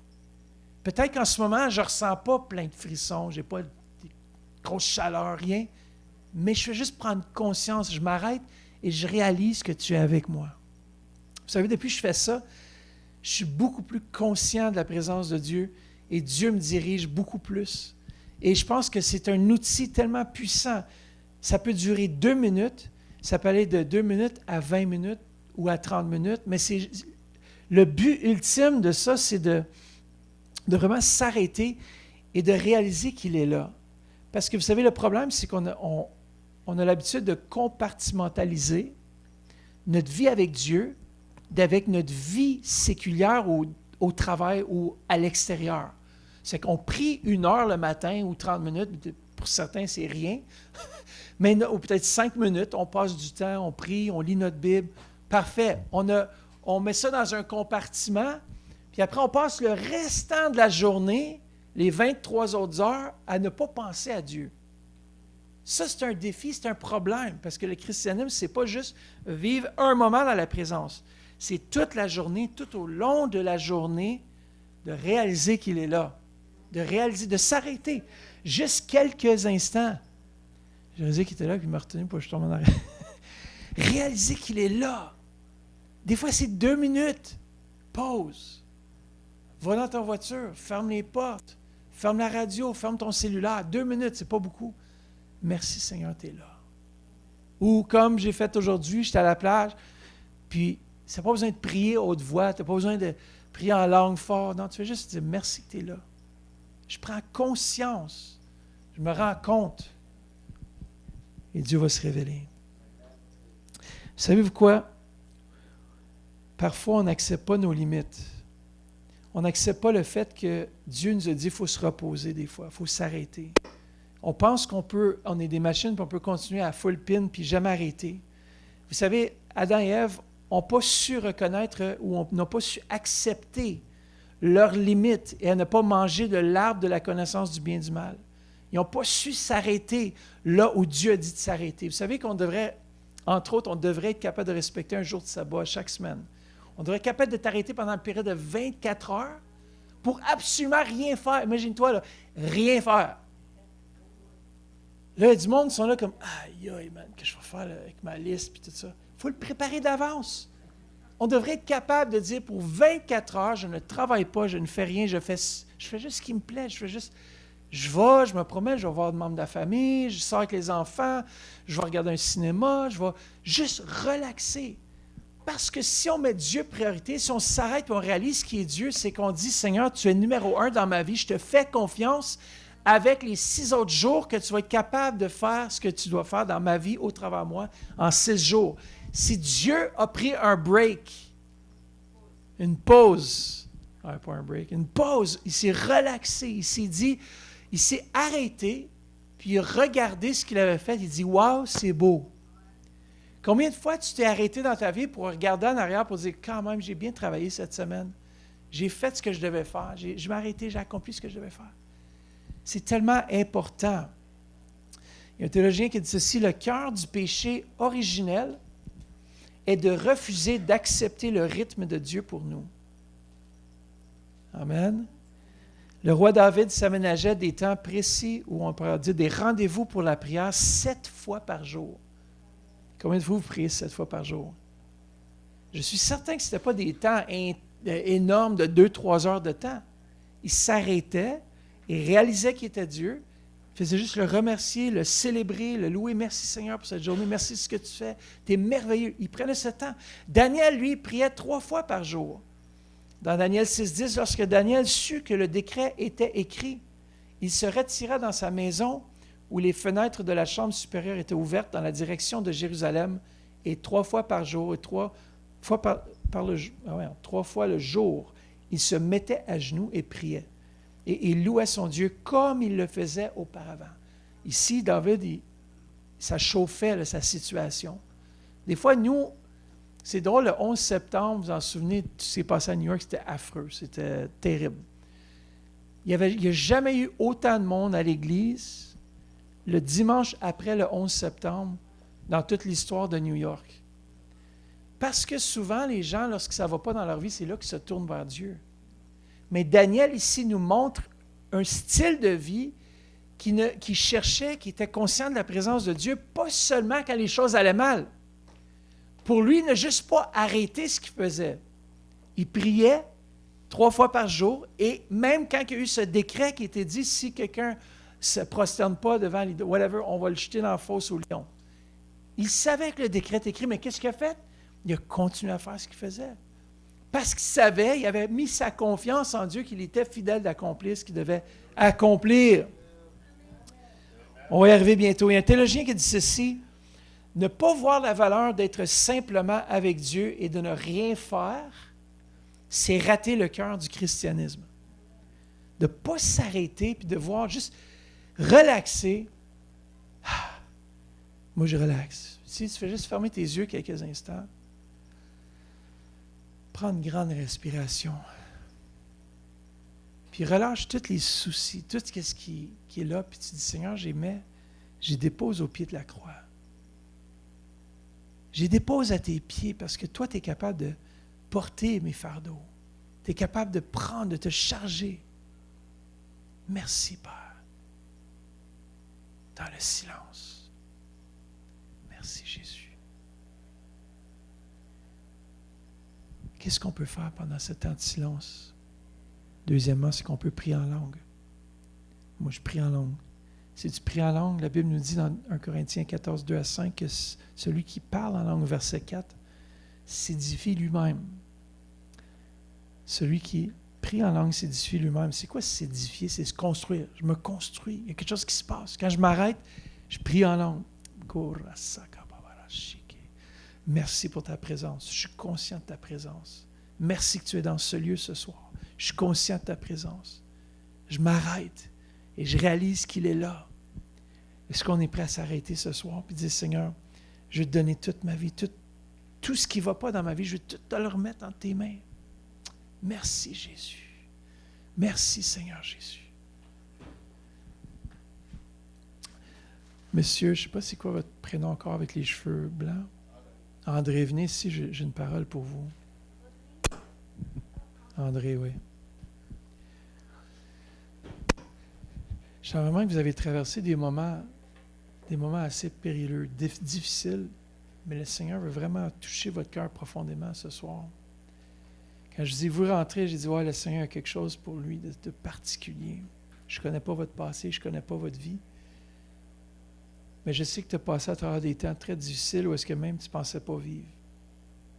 Peut-être qu'en ce moment, je ne ressens pas plein de frissons, je n'ai pas de grosse chaleur, rien, mais je fais juste prendre conscience, je m'arrête et je réalise que tu es avec moi. Vous savez, depuis que je fais ça, je suis beaucoup plus conscient de la présence de Dieu et Dieu me dirige beaucoup plus. Et je pense que c'est un outil tellement puissant. Ça peut durer 2 minutes, ça peut aller de 2 minutes à 20 minutes ou à 30 minutes, mais le but ultime de ça, c'est de vraiment s'arrêter et de réaliser qu'il est là. Parce que vous savez, le problème, c'est qu'on a l'habitude de compartimentaliser notre vie avec Dieu d'avec notre vie séculière au travail ou à l'extérieur. C'est qu'on prie 1 heure le matin ou 30 minutes, pour certains, c'est rien, mais ou peut-être 5 minutes, on passe du temps, on prie, on lit notre Bible. Parfait. On met ça dans un compartiment, puis après, on passe le restant de la journée, les 23 autres heures, à ne pas penser à Dieu. Ça, c'est un défi, c'est un problème, parce que le christianisme, ce n'est pas juste vivre un moment dans la présence. C'est toute la journée, tout au long de la journée, de réaliser qu'il est là, de s'arrêter, juste quelques instants. J'ai réalisé qu'il était là, puis il m'a retenu pour que je tombe en arrière. Réaliser qu'il est là. Des fois, c'est 2 minutes. Pause. Va dans ta voiture, ferme les portes, ferme la radio, ferme ton cellulaire. 2 minutes, c'est pas beaucoup. Merci Seigneur, tu es là. Ou comme j'ai fait aujourd'hui, j'étais à la plage, puis tu n'as pas besoin de prier haute voix, tu n'as pas besoin de prier en langue forte. Non, tu fais juste dire merci que tu es là. Je prends conscience, je me rends compte, et Dieu va se révéler. Savez-vous quoi? Parfois, on n'accepte pas nos limites. On n'accepte pas le fait que Dieu nous a dit qu'il faut se reposer des fois, il faut s'arrêter. On pense on est des machines, puis on peut continuer à full pin, puis jamais arrêter. Vous savez, Adam et Ève n'ont pas su reconnaître ou n'ont pas su accepter leurs limites et à ne pas manger de l'arbre de la connaissance du bien et du mal. Ils n'ont pas su s'arrêter là où Dieu a dit de s'arrêter. Vous savez qu'on devrait, entre autres, on devrait être capable de respecter un jour de sabbat chaque semaine. On devrait être capable de t'arrêter pendant une période de 24 heures pour absolument rien faire. Imagine-toi, là, rien faire. Là, il y a du monde qui sont là comme « Aïe, aïe, man, qu'est-ce que je vais faire là, avec ma liste? » puis tout ça. Il faut le préparer d'avance. On devrait être capable de dire pour 24 heures, je ne travaille pas, je ne fais rien, je fais juste ce qui me plaît, je me promets, je vais voir des membres de la famille, je sors avec les enfants, je vais regarder un cinéma, je vais juste relaxer. Parce que si on met Dieu priorité, si on s'arrête et on réalise qui est Dieu, c'est qu'on dit, Seigneur, tu es numéro 1 dans ma vie, je te fais confiance avec les 6 autres jours que tu vas être capable de faire ce que tu dois faire dans ma vie au travers de moi en 6 jours. Si Dieu a pris un break, une pause, pas un break, une pause, il s'est relaxé, il s'est dit, il s'est arrêté, puis il a regardé ce qu'il avait fait, il dit, « Wow, c'est beau. » Combien de fois tu t'es arrêté dans ta vie pour regarder en arrière pour dire, « Quand même, j'ai bien travaillé cette semaine. J'ai fait ce que je devais faire. Je m'ai arrêté, j'ai accompli ce que je devais faire. » C'est tellement important. Il y a un théologien qui dit ceci, « Le cœur du péché originel est de refuser d'accepter le rythme de Dieu pour nous. » Amen. Le roi David s'aménageait des temps précis où on pourrait dire des rendez-vous pour la prière 7 fois par jour. Combien de vous priez 7 fois par jour? Je suis certain que ce n'était pas des temps énormes de 2-3 heures de temps. Il s'arrêtait et réalisait qu'il était Dieu. Il faisait juste le remercier, le célébrer, le louer. Merci Seigneur pour cette journée. Merci de ce que tu fais. Tu es merveilleux. Il prenait ce temps. Daniel, lui, priait 3 fois par jour. Dans Daniel 6,10, lorsque Daniel sut que le décret était écrit, il se retira dans sa maison où les fenêtres de la chambre supérieure étaient ouvertes dans la direction de Jérusalem, et 3 fois par jour, et 3 fois le jour, il se mettait à genoux et priait. Et il louait son Dieu comme il le faisait auparavant. Ici, David, ça chauffait là, sa situation. Des fois, nous, c'est drôle, le 11 septembre, vous vous en souvenez, tout ce qui s'est passé à New York, c'était affreux, c'était terrible. Il n'y a jamais eu autant de monde à l'église le dimanche après le 11 septembre dans toute l'histoire de New York. Parce que souvent, les gens, lorsque ça ne va pas dans leur vie, c'est là qu'ils se tournent vers Dieu. Mais Daniel, ici, nous montre un style de vie qui cherchait, qui était conscient de la présence de Dieu, pas seulement quand les choses allaient mal. Pour lui, il n'a juste pas arrêté ce qu'il faisait. Il priait 3 fois par jour, et même quand il y a eu ce décret qui était dit, si quelqu'un ne se prosterne pas devant l'idole, whatever, on va le jeter dans la fosse au lion. Il savait que le décret était écrit, mais qu'est-ce qu'il a fait? Il a continué à faire ce qu'il faisait. Parce qu'il savait, il avait mis sa confiance en Dieu, qu'il était fidèle d'accomplir ce qu'il devait accomplir. On va y arriver bientôt. Il y a un théologien qui dit ceci, « Ne pas voir la valeur d'être simplement avec Dieu et de ne rien faire, c'est rater le cœur du christianisme. » De ne pas s'arrêter puis de voir juste relaxer. Ah, moi, je relaxe. Si tu fais juste fermer tes yeux quelques instants, prends une grande respiration, puis relâche tous les soucis, tout ce qui est là, puis tu dis, Seigneur, j'y dépose au pied de la croix. J'y dépose à tes pieds parce que toi, tu es capable de porter mes fardeaux. Tu es capable de prendre, de te charger. Merci, Père. Dans le silence. Merci, Jésus. Qu'est-ce qu'on peut faire pendant ce temps de silence? Deuxièmement, c'est qu'on peut prier en langue. Moi, je prie en langue. Si tu pries en langue, la Bible nous dit dans 1 Corinthiens 14, 2 à 5, que celui qui parle en langue, verset 4, s'édifie lui-même. Celui qui prie en langue s'édifie lui-même. C'est quoi s'édifier? C'est se construire. Je me construis. Il y a quelque chose qui se passe. Quand je m'arrête, je prie en langue. Merci pour ta présence. Je suis conscient de ta présence. Merci que tu es dans ce lieu ce soir. Je suis conscient de ta présence. Je m'arrête et je réalise qu'il est là. Est-ce qu'on est prêt à s'arrêter ce soir et dire, Seigneur, je vais te donner toute ma vie, tout ce qui ne va pas dans ma vie, je vais tout te le remettre entre tes mains. Merci Jésus. Merci Seigneur Jésus. Monsieur, je ne sais pas c'est quoi votre prénom encore avec les cheveux blancs. André, venez ici, j'ai une parole pour vous. André, oui. Je sens vraiment que vous avez traversé des moments assez périlleux, difficiles, mais le Seigneur veut vraiment toucher votre cœur profondément ce soir. Quand je dis vous rentrez, j'ai dit ouais, le Seigneur a quelque chose pour lui de particulier. Je ne connais pas votre passé, je ne connais pas votre vie. Mais je sais que tu as passé à travers des temps très difficiles où est-ce que même tu ne pensais pas vivre.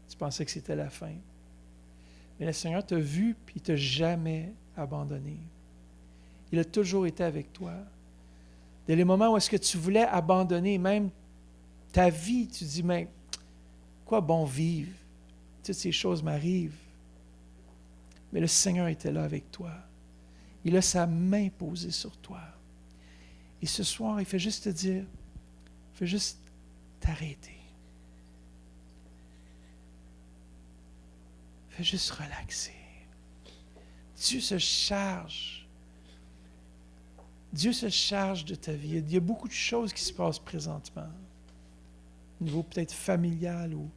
Tu pensais que c'était la fin. Mais le Seigneur t'a vu et il ne t'a jamais abandonné. Il a toujours été avec toi. Dès les moments où est-ce que tu voulais abandonner même ta vie, tu dis, mais quoi bon vivre? Toutes ces choses m'arrivent. Mais le Seigneur était là avec toi. Il a sa main posée sur toi. Et ce soir, il fait juste te dire, il fait juste t'arrêter. Il fait juste relaxer. Dieu se charge. Dieu se charge de ta vie. Il y a beaucoup de choses qui se passent présentement. Au niveau peut-être familial ou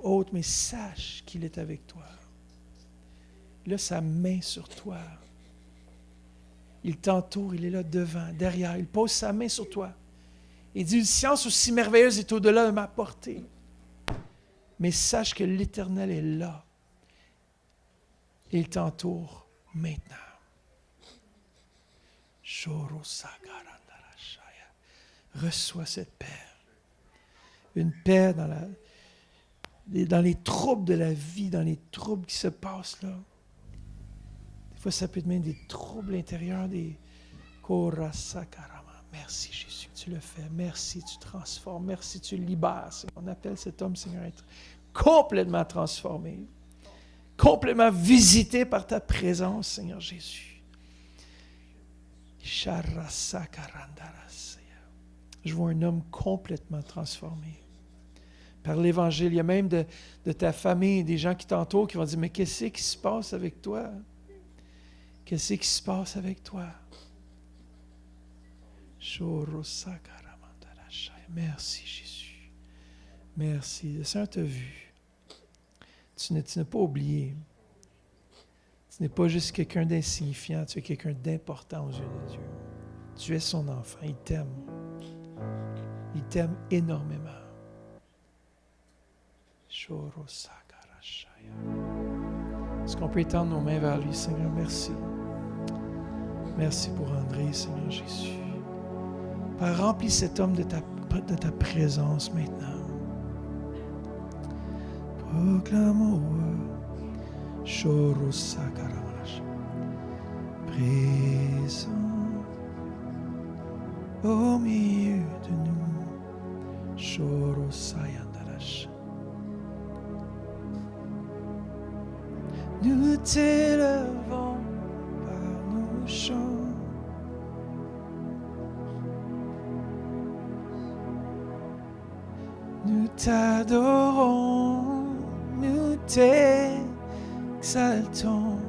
autre, mais sache qu'il est avec toi. Il a sa main sur toi. Il t'entoure, il est là devant, derrière. Il pose sa main sur toi. Il dit, une science aussi merveilleuse est au-delà de ma portée. Mais sache que l'Éternel est là. Il t'entoure maintenant. Reçois cette paix. Une paix dans les troubles de la vie, dans les troubles qui se passent là. Des fois, ça peut être même des troubles intérieurs, des Korasakarama. Merci Jésus, tu le fais. Merci, tu transformes. Merci, tu libères. On appelle cet homme, Seigneur, à être complètement transformé, complètement visité par ta présence, Seigneur Jésus. Je vois un homme complètement transformé par l'Évangile. Il y a même de ta famille, des gens qui t'entourent, qui vont dire, mais qu'est-ce qui se passe avec toi? Qu'est-ce qui se passe avec toi? Merci Jésus. Merci. Le Seigneur t'a vu. Tu n'as pas oublié. Tu n'es pas juste quelqu'un d'insignifiant, tu es quelqu'un d'important aux yeux de Dieu. Tu es son enfant, il t'aime. Il t'aime énormément. Est-ce qu'on peut étendre nos mains vers lui, Seigneur? Merci. Merci pour André, Seigneur Jésus. Père, remplis cet homme de ta présence maintenant. Proclame-moi. Présent au milieu de nous. Chorosayandalash. Nous t'élevons par nos chants. Nous t'adorons, nous t'exaltons.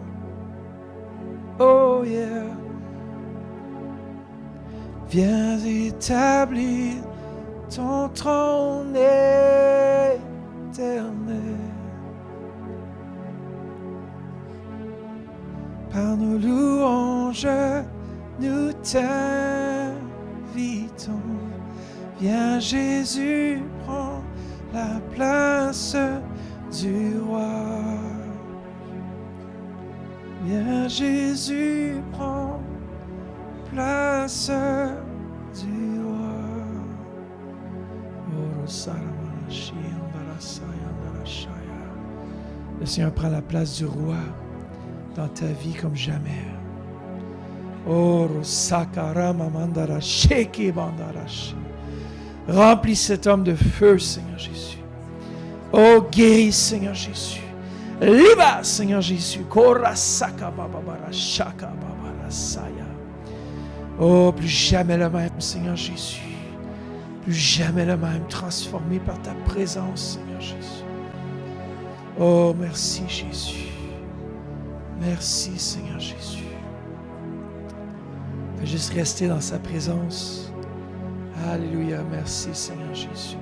Oh yeah. Viens établir ton trône éternel. Par nos louanges, nous t'invitons. Viens Jésus, prends la place du roi. Viens Jésus, prends place du roi. Le Seigneur prend la place du roi dans ta vie comme jamais. Remplis cet homme de feu, Seigneur Jésus. Oh, guéris, Seigneur Jésus. Libère, Seigneur Jésus. Oh, plus jamais le même, Seigneur Jésus. Plus jamais le même, transformé par ta présence, Seigneur Jésus. Oh, merci, Jésus. Merci, Seigneur Jésus. Fais juste rester dans sa présence Alléluia. Merci, Seigneur Jésus.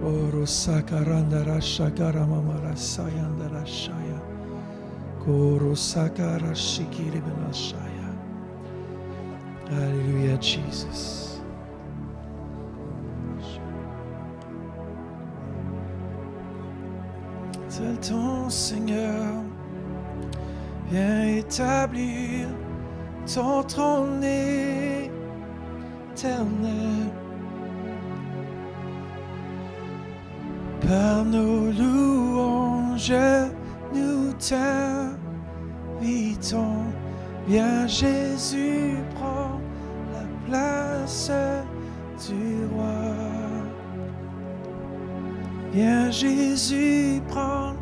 Oro sakarandara shakaramamara sayandara shaya. Koro sakara shikiri benashaya. Alléluia, Jesus. Tel ton Seigneur, viens établir ton trône éternel. Par nos louanges, nous t'invitons. Viens Jésus, prends la place du roi. Viens Jésus, prends.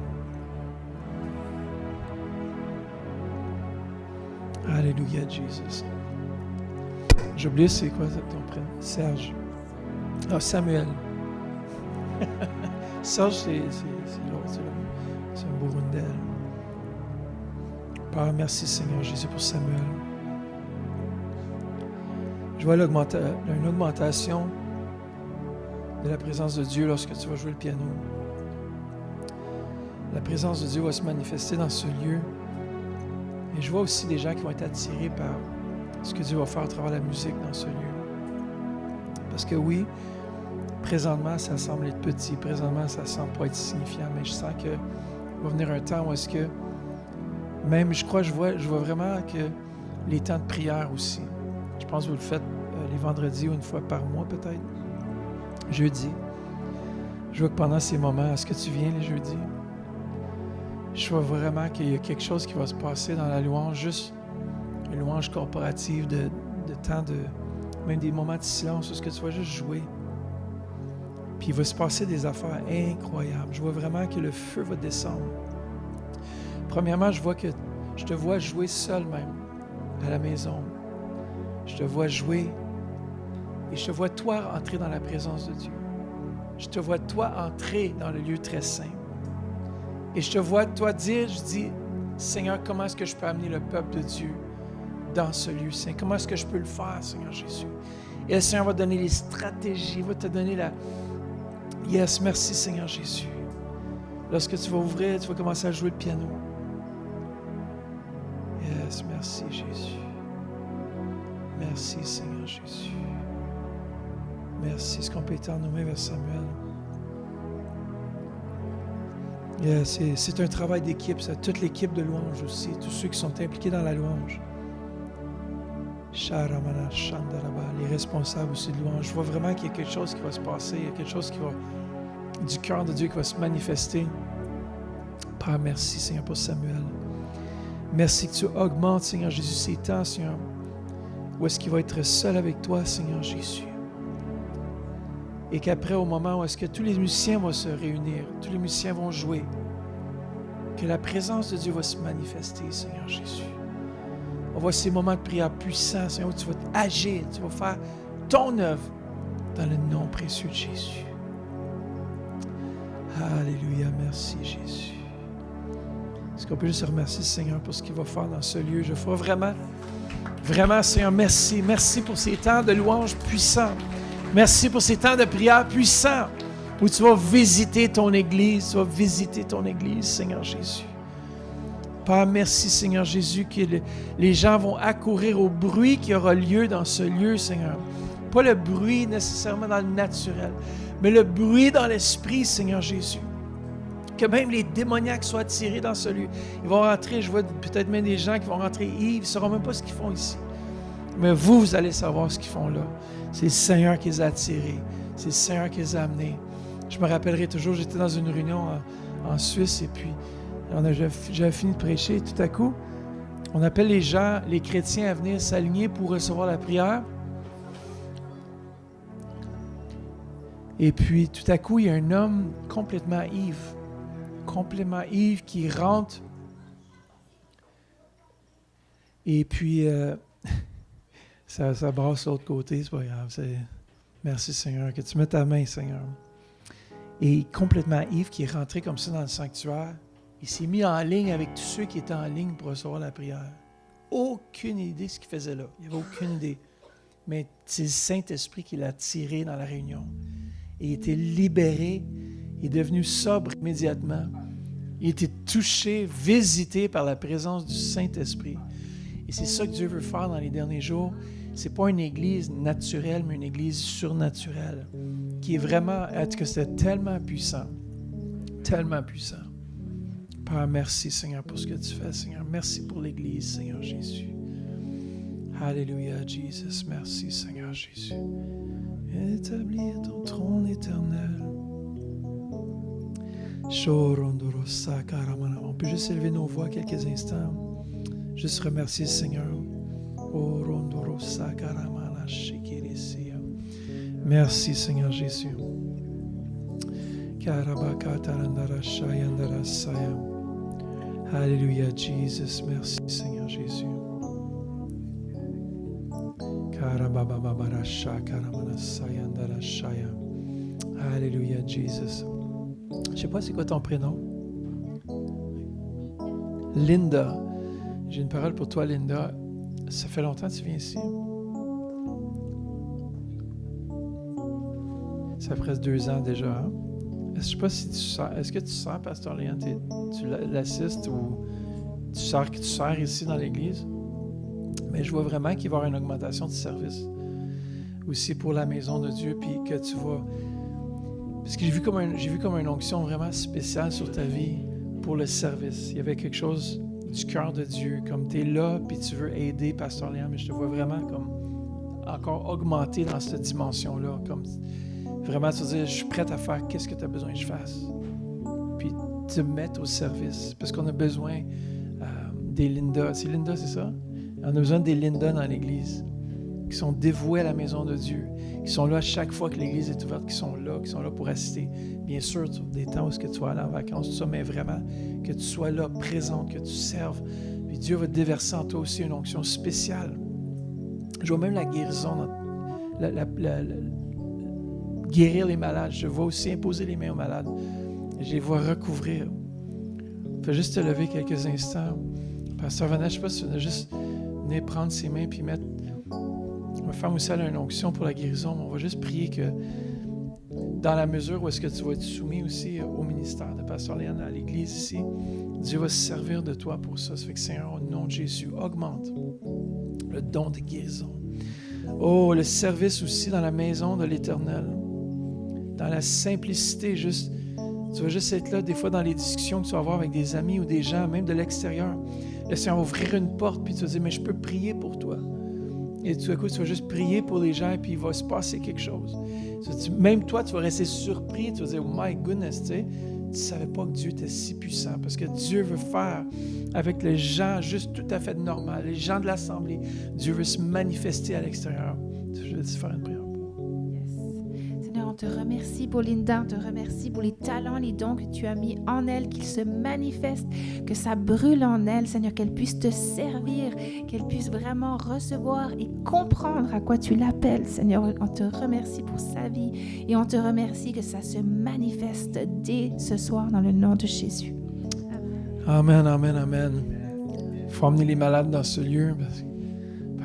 Alléluia, Jesus. J'ai oublié c'est quoi ton prénom? Serge. Ah, Samuel. Serge, c'est l'autre, c'est un Burundais. Père, merci Seigneur Jésus pour Samuel. Je vois une augmentation de la présence de Dieu lorsque tu vas jouer le piano. La présence de Dieu va se manifester dans ce lieu. Et je vois aussi des gens qui vont être attirés par ce que Dieu va faire à travers la musique dans ce lieu. Parce que oui, présentement, ça semble être petit. Présentement, ça semble pas être signifiant. Mais je sens qu'il va venir un temps où est-ce que, même, je vois vraiment que les temps de prière aussi. Je pense que vous le faites les vendredis ou une fois par mois peut-être. Jeudi. Je vois que pendant ces moments, est-ce que tu viens les jeudis? Je vois vraiment qu'il y a quelque chose qui va se passer dans la louange, juste une louange corporative de temps même des moments de silence où est-ce que tu vas juste jouer. Puis il va se passer des affaires incroyables. Je vois vraiment que le feu va descendre. Premièrement, je te vois jouer seul même à la maison. Je te vois jouer et je te vois toi entrer dans la présence de Dieu. Je te vois toi entrer dans le lieu très saint. Et je te vois toi dire, je dis, Seigneur, comment est-ce que je peux amener le peuple de Dieu dans ce lieu saint? Comment est-ce que je peux le faire, Seigneur Jésus? Et le Seigneur va donner les stratégies, va te donner la... Yes, merci Seigneur Jésus. Lorsque tu vas ouvrir, tu vas commencer à jouer le piano. Yes, merci Jésus. Merci Seigneur Jésus. Merci. Est-ce qu'on peut étendre nos mains vers Samuel? Yes, c'est un travail d'équipe, ça. Toute l'équipe de louange aussi, tous ceux qui sont impliqués dans la louange. Sharamana Shandaraba, les responsables aussi de louange. Je vois vraiment qu'il y a quelque chose qui va se passer, il y a quelque chose qui va, du cœur de Dieu qui va se manifester. Père, merci Seigneur pour Samuel. Merci que tu augmentes, Seigneur Jésus, ces temps, Seigneur, où est-ce qu'il va être seul avec toi, Seigneur Jésus. Et qu'après, au moment où est-ce que tous les musiciens vont se réunir, tous les musiciens vont jouer, que la présence de Dieu va se manifester, Seigneur Jésus. On voit ces moments de prière puissants, Seigneur, où tu vas agir, tu vas faire ton œuvre dans le nom précieux de Jésus. Alléluia, merci Jésus. Est-ce qu'on peut juste remercier le Seigneur pour ce qu'il va faire dans ce lieu? Je ferai vraiment, Seigneur, merci. Merci pour ces temps de louange puissants. Merci pour ces temps de prière puissants où tu vas visiter ton Église, Seigneur Jésus. Père, merci, Seigneur Jésus, que les gens vont accourir au bruit qui aura lieu dans ce lieu, Seigneur. Pas le bruit nécessairement dans le naturel, mais le bruit dans l'esprit, Seigneur Jésus. Que même les démoniaques soient attirés dans ce lieu. Ils vont rentrer, je vois peut-être même des gens qui vont rentrer ivres, ils ne sauront même pas ce qu'ils font ici. Mais vous allez savoir ce qu'ils font là. C'est le Seigneur qui les a attirés. C'est le Seigneur qui les a amenés. Je me rappellerai toujours, j'étais dans une réunion en Suisse et puis j'avais fini de prêcher et tout à coup, on appelle les gens, les chrétiens à venir s'aligner pour recevoir la prière. Et puis tout à coup, il y a un homme complètement ivre qui rentre. Et puis, ça brasse de l'autre côté, c'est pas grave. Merci Seigneur, que tu mets ta main, Seigneur. Et complètement ivre, qui est rentré comme ça dans le sanctuaire, il s'est mis en ligne avec tous ceux qui étaient en ligne pour recevoir la prière. Aucune idée de ce qu'il faisait là. Il n'y avait aucune idée. mais c'est le Saint-Esprit qui l'a tiré dans la réunion. Et il était libéré, il est devenu sobre immédiatement. Il a été touché, visité par la présence du Saint-Esprit. Et c'est ça que Dieu veut faire dans les derniers jours. Ce n'est pas une église naturelle, mais une église surnaturelle, qui est vraiment, est-ce que c'est tellement puissant, tellement puissant. Père, merci Seigneur pour ce que tu fais, Seigneur. Merci pour l'église, Seigneur Jésus. Alléluia, Jesus. Merci, Seigneur Jésus. Établis ton trône éternel. On peut juste élever nos voix quelques instants. Juste remercier le Seigneur. Merci, Seigneur Jésus. Alléluia, Jesus. Merci, Seigneur Jésus. Alléluia, Jesus. Je ne sais pas c'est quoi ton prénom. Linda. J'ai une parole pour toi, Linda. Ça fait longtemps que tu viens ici. Ça fait presque 2 ans déjà. Hein? Je ne sais pas si tu sers. Est-ce que tu sers, Pasteur Léon? Tu l'assistes ou tu sers ici dans l'Église? Mais je vois vraiment qu'il va y avoir une augmentation de service aussi pour la maison de Dieu, puis que tu vas... Parce que j'ai vu comme une onction vraiment spéciale sur ta vie pour le service. Il y avait quelque chose du cœur de Dieu, comme tu es là, puis tu veux aider Pasteur Léon, mais je te vois vraiment comme encore augmenter dans cette dimension-là, comme vraiment te dire, je suis prête à faire qu'est-ce que tu as besoin que je fasse. Puis te mettre au service, parce qu'on a besoin des Linda. C'est Linda, c'est ça? On a besoin des Linda dans l'Église, qui sont dévoués à la maison de Dieu, qui sont là à chaque fois que l'Église est ouverte, qui sont là pour assister. Bien sûr, des temps où est-ce que tu vas aller en vacances, tout ça, mais vraiment que tu sois là, présente, que tu serves. Puis Dieu va te déverser en toi aussi une onction spéciale. Je vois même la guérison, guérir les malades. Je vois aussi imposer les mains aux malades. Je les vois recouvrir. Fais juste te lever quelques instants. Pasteur Vanessa, je ne sais pas si tu veux juste venir prendre ses mains puis mettre... Ma femme aussi elle a une onction pour la guérison. On va juste prier que dans la mesure où est-ce que tu vas être soumis aussi au ministère de Pasteur Léon à l'Église ici, Dieu va se servir de toi pour ça. Ça fait que Seigneur, au nom de Jésus, augmente le don de guérison. Oh, le service aussi dans la maison de l'Éternel. Dans la simplicité, juste, tu vas juste être là des fois dans les discussions que tu vas avoir avec des amis ou des gens, même de l'extérieur. Le Seigneur va ouvrir une porte puis tu vas dire, mais je peux prier pour toi. Et tout à coup, tu vas juste prier pour les gens et puis il va se passer quelque chose. Même toi, tu vas rester surpris, tu vas dire, oh my goodness, tu ne savais pas que Dieu était si puissant parce que Dieu veut faire avec les gens juste tout à fait normal, les gens de l'Assemblée. Dieu veut se manifester à l'extérieur. Je vais te faire une prière. Seigneur, on te remercie pour Linda, on te remercie pour les talents, les dons que tu as mis en elle, qu'ils se manifestent, que ça brûle en elle, Seigneur, qu'elle puisse te servir, qu'elle puisse vraiment recevoir et comprendre à quoi tu l'appelles, Seigneur. On te remercie pour sa vie et on te remercie que ça se manifeste dès ce soir dans le nom de Jésus. Amen, amen, amen. Il faut emmener les malades dans ce lieu.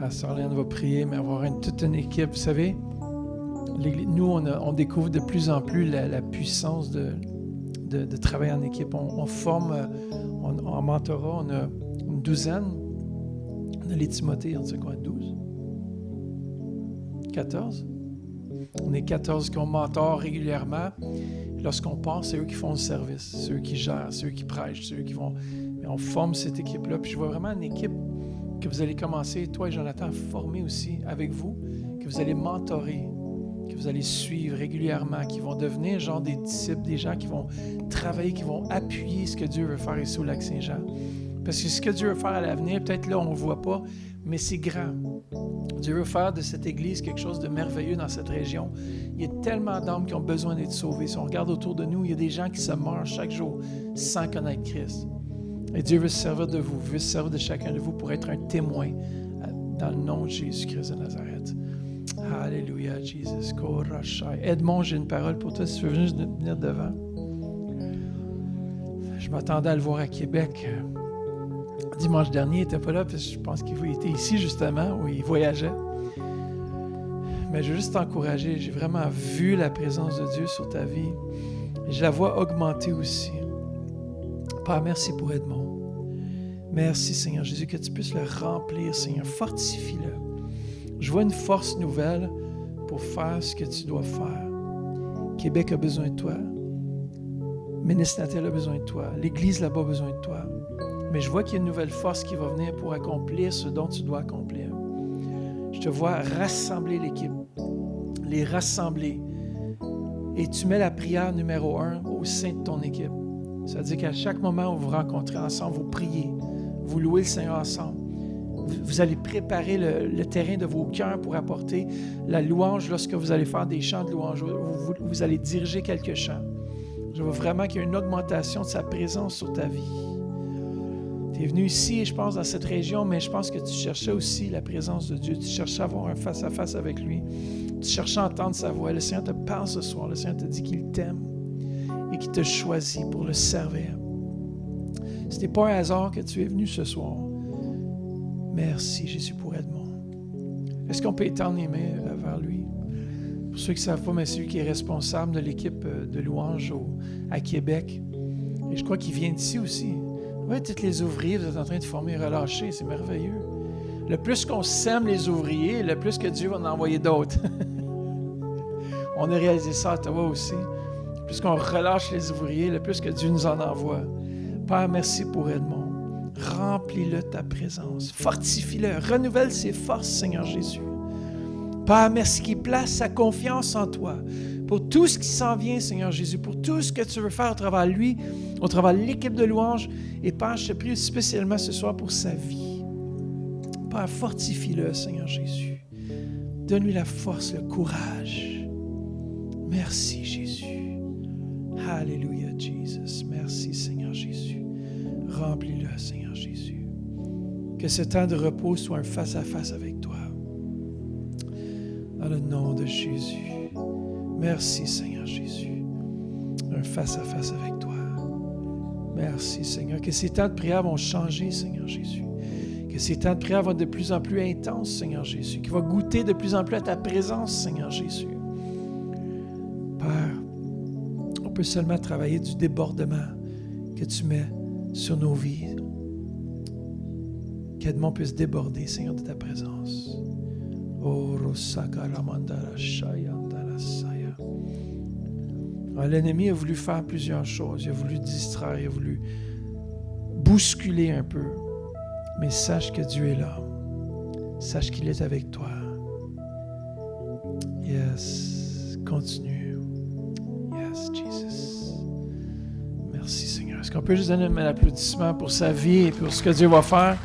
Pasteur Léon va prier, mais avoir toute une équipe, vous savez. Nous, on découvre de plus en plus la puissance de travailler en équipe. On forme, en mentorat, on a une douzaine. On a les Timothée, on sait quoi, 12? 14? On est 14 qu'on mentor régulièrement. Lorsqu'on part, c'est eux qui font le service, c'est eux qui gèrent, c'est eux qui prêchent, c'est eux qui vont... Mais on forme cette équipe-là. Puis je vois vraiment une équipe que vous allez commencer, toi et Jonathan, à former aussi avec vous, que vous allez mentorer, que vous allez suivre régulièrement, qui vont devenir genre des disciples, des gens qui vont travailler, qui vont appuyer ce que Dieu veut faire ici au Lac-Saint-Jean. Parce que ce que Dieu veut faire à l'avenir, peut-être là, on ne voit pas, mais c'est grand. Dieu veut faire de cette Église quelque chose de merveilleux dans cette région. Il y a tellement d'âmes qui ont besoin d'être sauvées. Si on regarde autour de nous, il y a des gens qui se meurent chaque jour sans connaître Christ. Et Dieu veut se servir de vous, veut se servir de chacun de vous pour être un témoin dans le nom de Jésus-Christ de Nazareth. Alléluia, Jesus. Edmond, j'ai une parole pour toi si tu veux juste venir devant. Je m'attendais à le voir à Québec. Dimanche dernier, il n'était pas là parce que je pense qu'il était ici justement, où il voyageait. Mais je veux juste t'encourager. J'ai vraiment vu la présence de Dieu sur ta vie. Et je la vois augmenter aussi. Père, merci pour Edmond. Merci, Seigneur Jésus, que tu puisses le remplir, Seigneur. Fortifie-le. Je vois une force nouvelle pour faire ce que tu dois faire. Québec a besoin de toi. Ministre-Natel a besoin de toi. L'Église là-bas a besoin de toi. Mais je vois qu'il y a une nouvelle force qui va venir pour accomplir ce dont tu dois accomplir. Je te vois rassembler l'équipe. Les rassembler. Et tu mets la prière numéro 1 au sein de ton équipe. Ça veut dire qu'à chaque moment où vous vous rencontrez ensemble, vous priez, vous louez le Seigneur ensemble. Vous allez préparer le terrain de vos cœurs pour apporter la louange lorsque vous allez faire des chants de louange. Vous allez diriger quelques chants. Je vois vraiment qu'il y a une augmentation de sa présence sur ta vie. Tu es venu ici, je pense, dans cette région, mais je pense que tu cherchais aussi la présence de Dieu. Tu cherchais à avoir un face-à-face avec lui. Tu cherchais à entendre sa voix. Le Seigneur te parle ce soir. Le Seigneur te dit qu'il t'aime et qu'il te choisit pour le servir. Ce n'est pas un hasard que tu es venu ce soir. Merci, Jésus, pour Edmond. Est-ce qu'on peut étendre les mains vers lui? Pour ceux qui ne savent pas, mais c'est lui qui est responsable de l'équipe de louange à Québec. Et je crois qu'il vient d'ici aussi. Oui, tous les ouvriers, vous êtes en train de former relâcher, c'est merveilleux. Le plus qu'on sème les ouvriers, le plus que Dieu va en envoyer d'autres. On a réalisé ça à Ottawa aussi. Le plus qu'on relâche les ouvriers, le plus que Dieu nous en envoie. Père, merci pour Edmond. Remplis-le de ta présence. Fortifie-le. Renouvelle ses forces, Seigneur Jésus. Père, merci qu'il place sa confiance en toi pour tout ce qui s'en vient, Seigneur Jésus, pour tout ce que tu veux faire au travers de lui, au travers de l'équipe de louange. Et Père, je te prie spécialement ce soir pour sa vie. Père, fortifie-le, Seigneur Jésus. Donne-lui la force, le courage. Merci, Jésus. Alléluia, Jesus. Merci, Seigneur Jésus. Remplis-le, Seigneur Jésus. Que ce temps de repos soit un face-à-face avec toi. Dans le nom de Jésus. Merci, Seigneur Jésus. Un face-à-face avec toi. Merci, Seigneur. Que ces temps de prière vont changer, Seigneur Jésus. Que ces temps de prière vont être de plus en plus intenses, Seigneur Jésus. Qu'il va goûter de plus en plus à ta présence, Seigneur Jésus. Père, on peut seulement travailler du débordement que tu mets sur nos vies. Qu'Edmond puisse déborder, Seigneur, de ta présence. L'ennemi a voulu faire plusieurs choses. Il a voulu distraire, il a voulu bousculer un peu. Mais sache que Dieu est là. Sache qu'il est avec toi. Yes. Continue. Yes, Jesus. Merci, Seigneur. Est-ce qu'on peut juste donner un applaudissement pour sa vie et pour ce que Dieu va faire?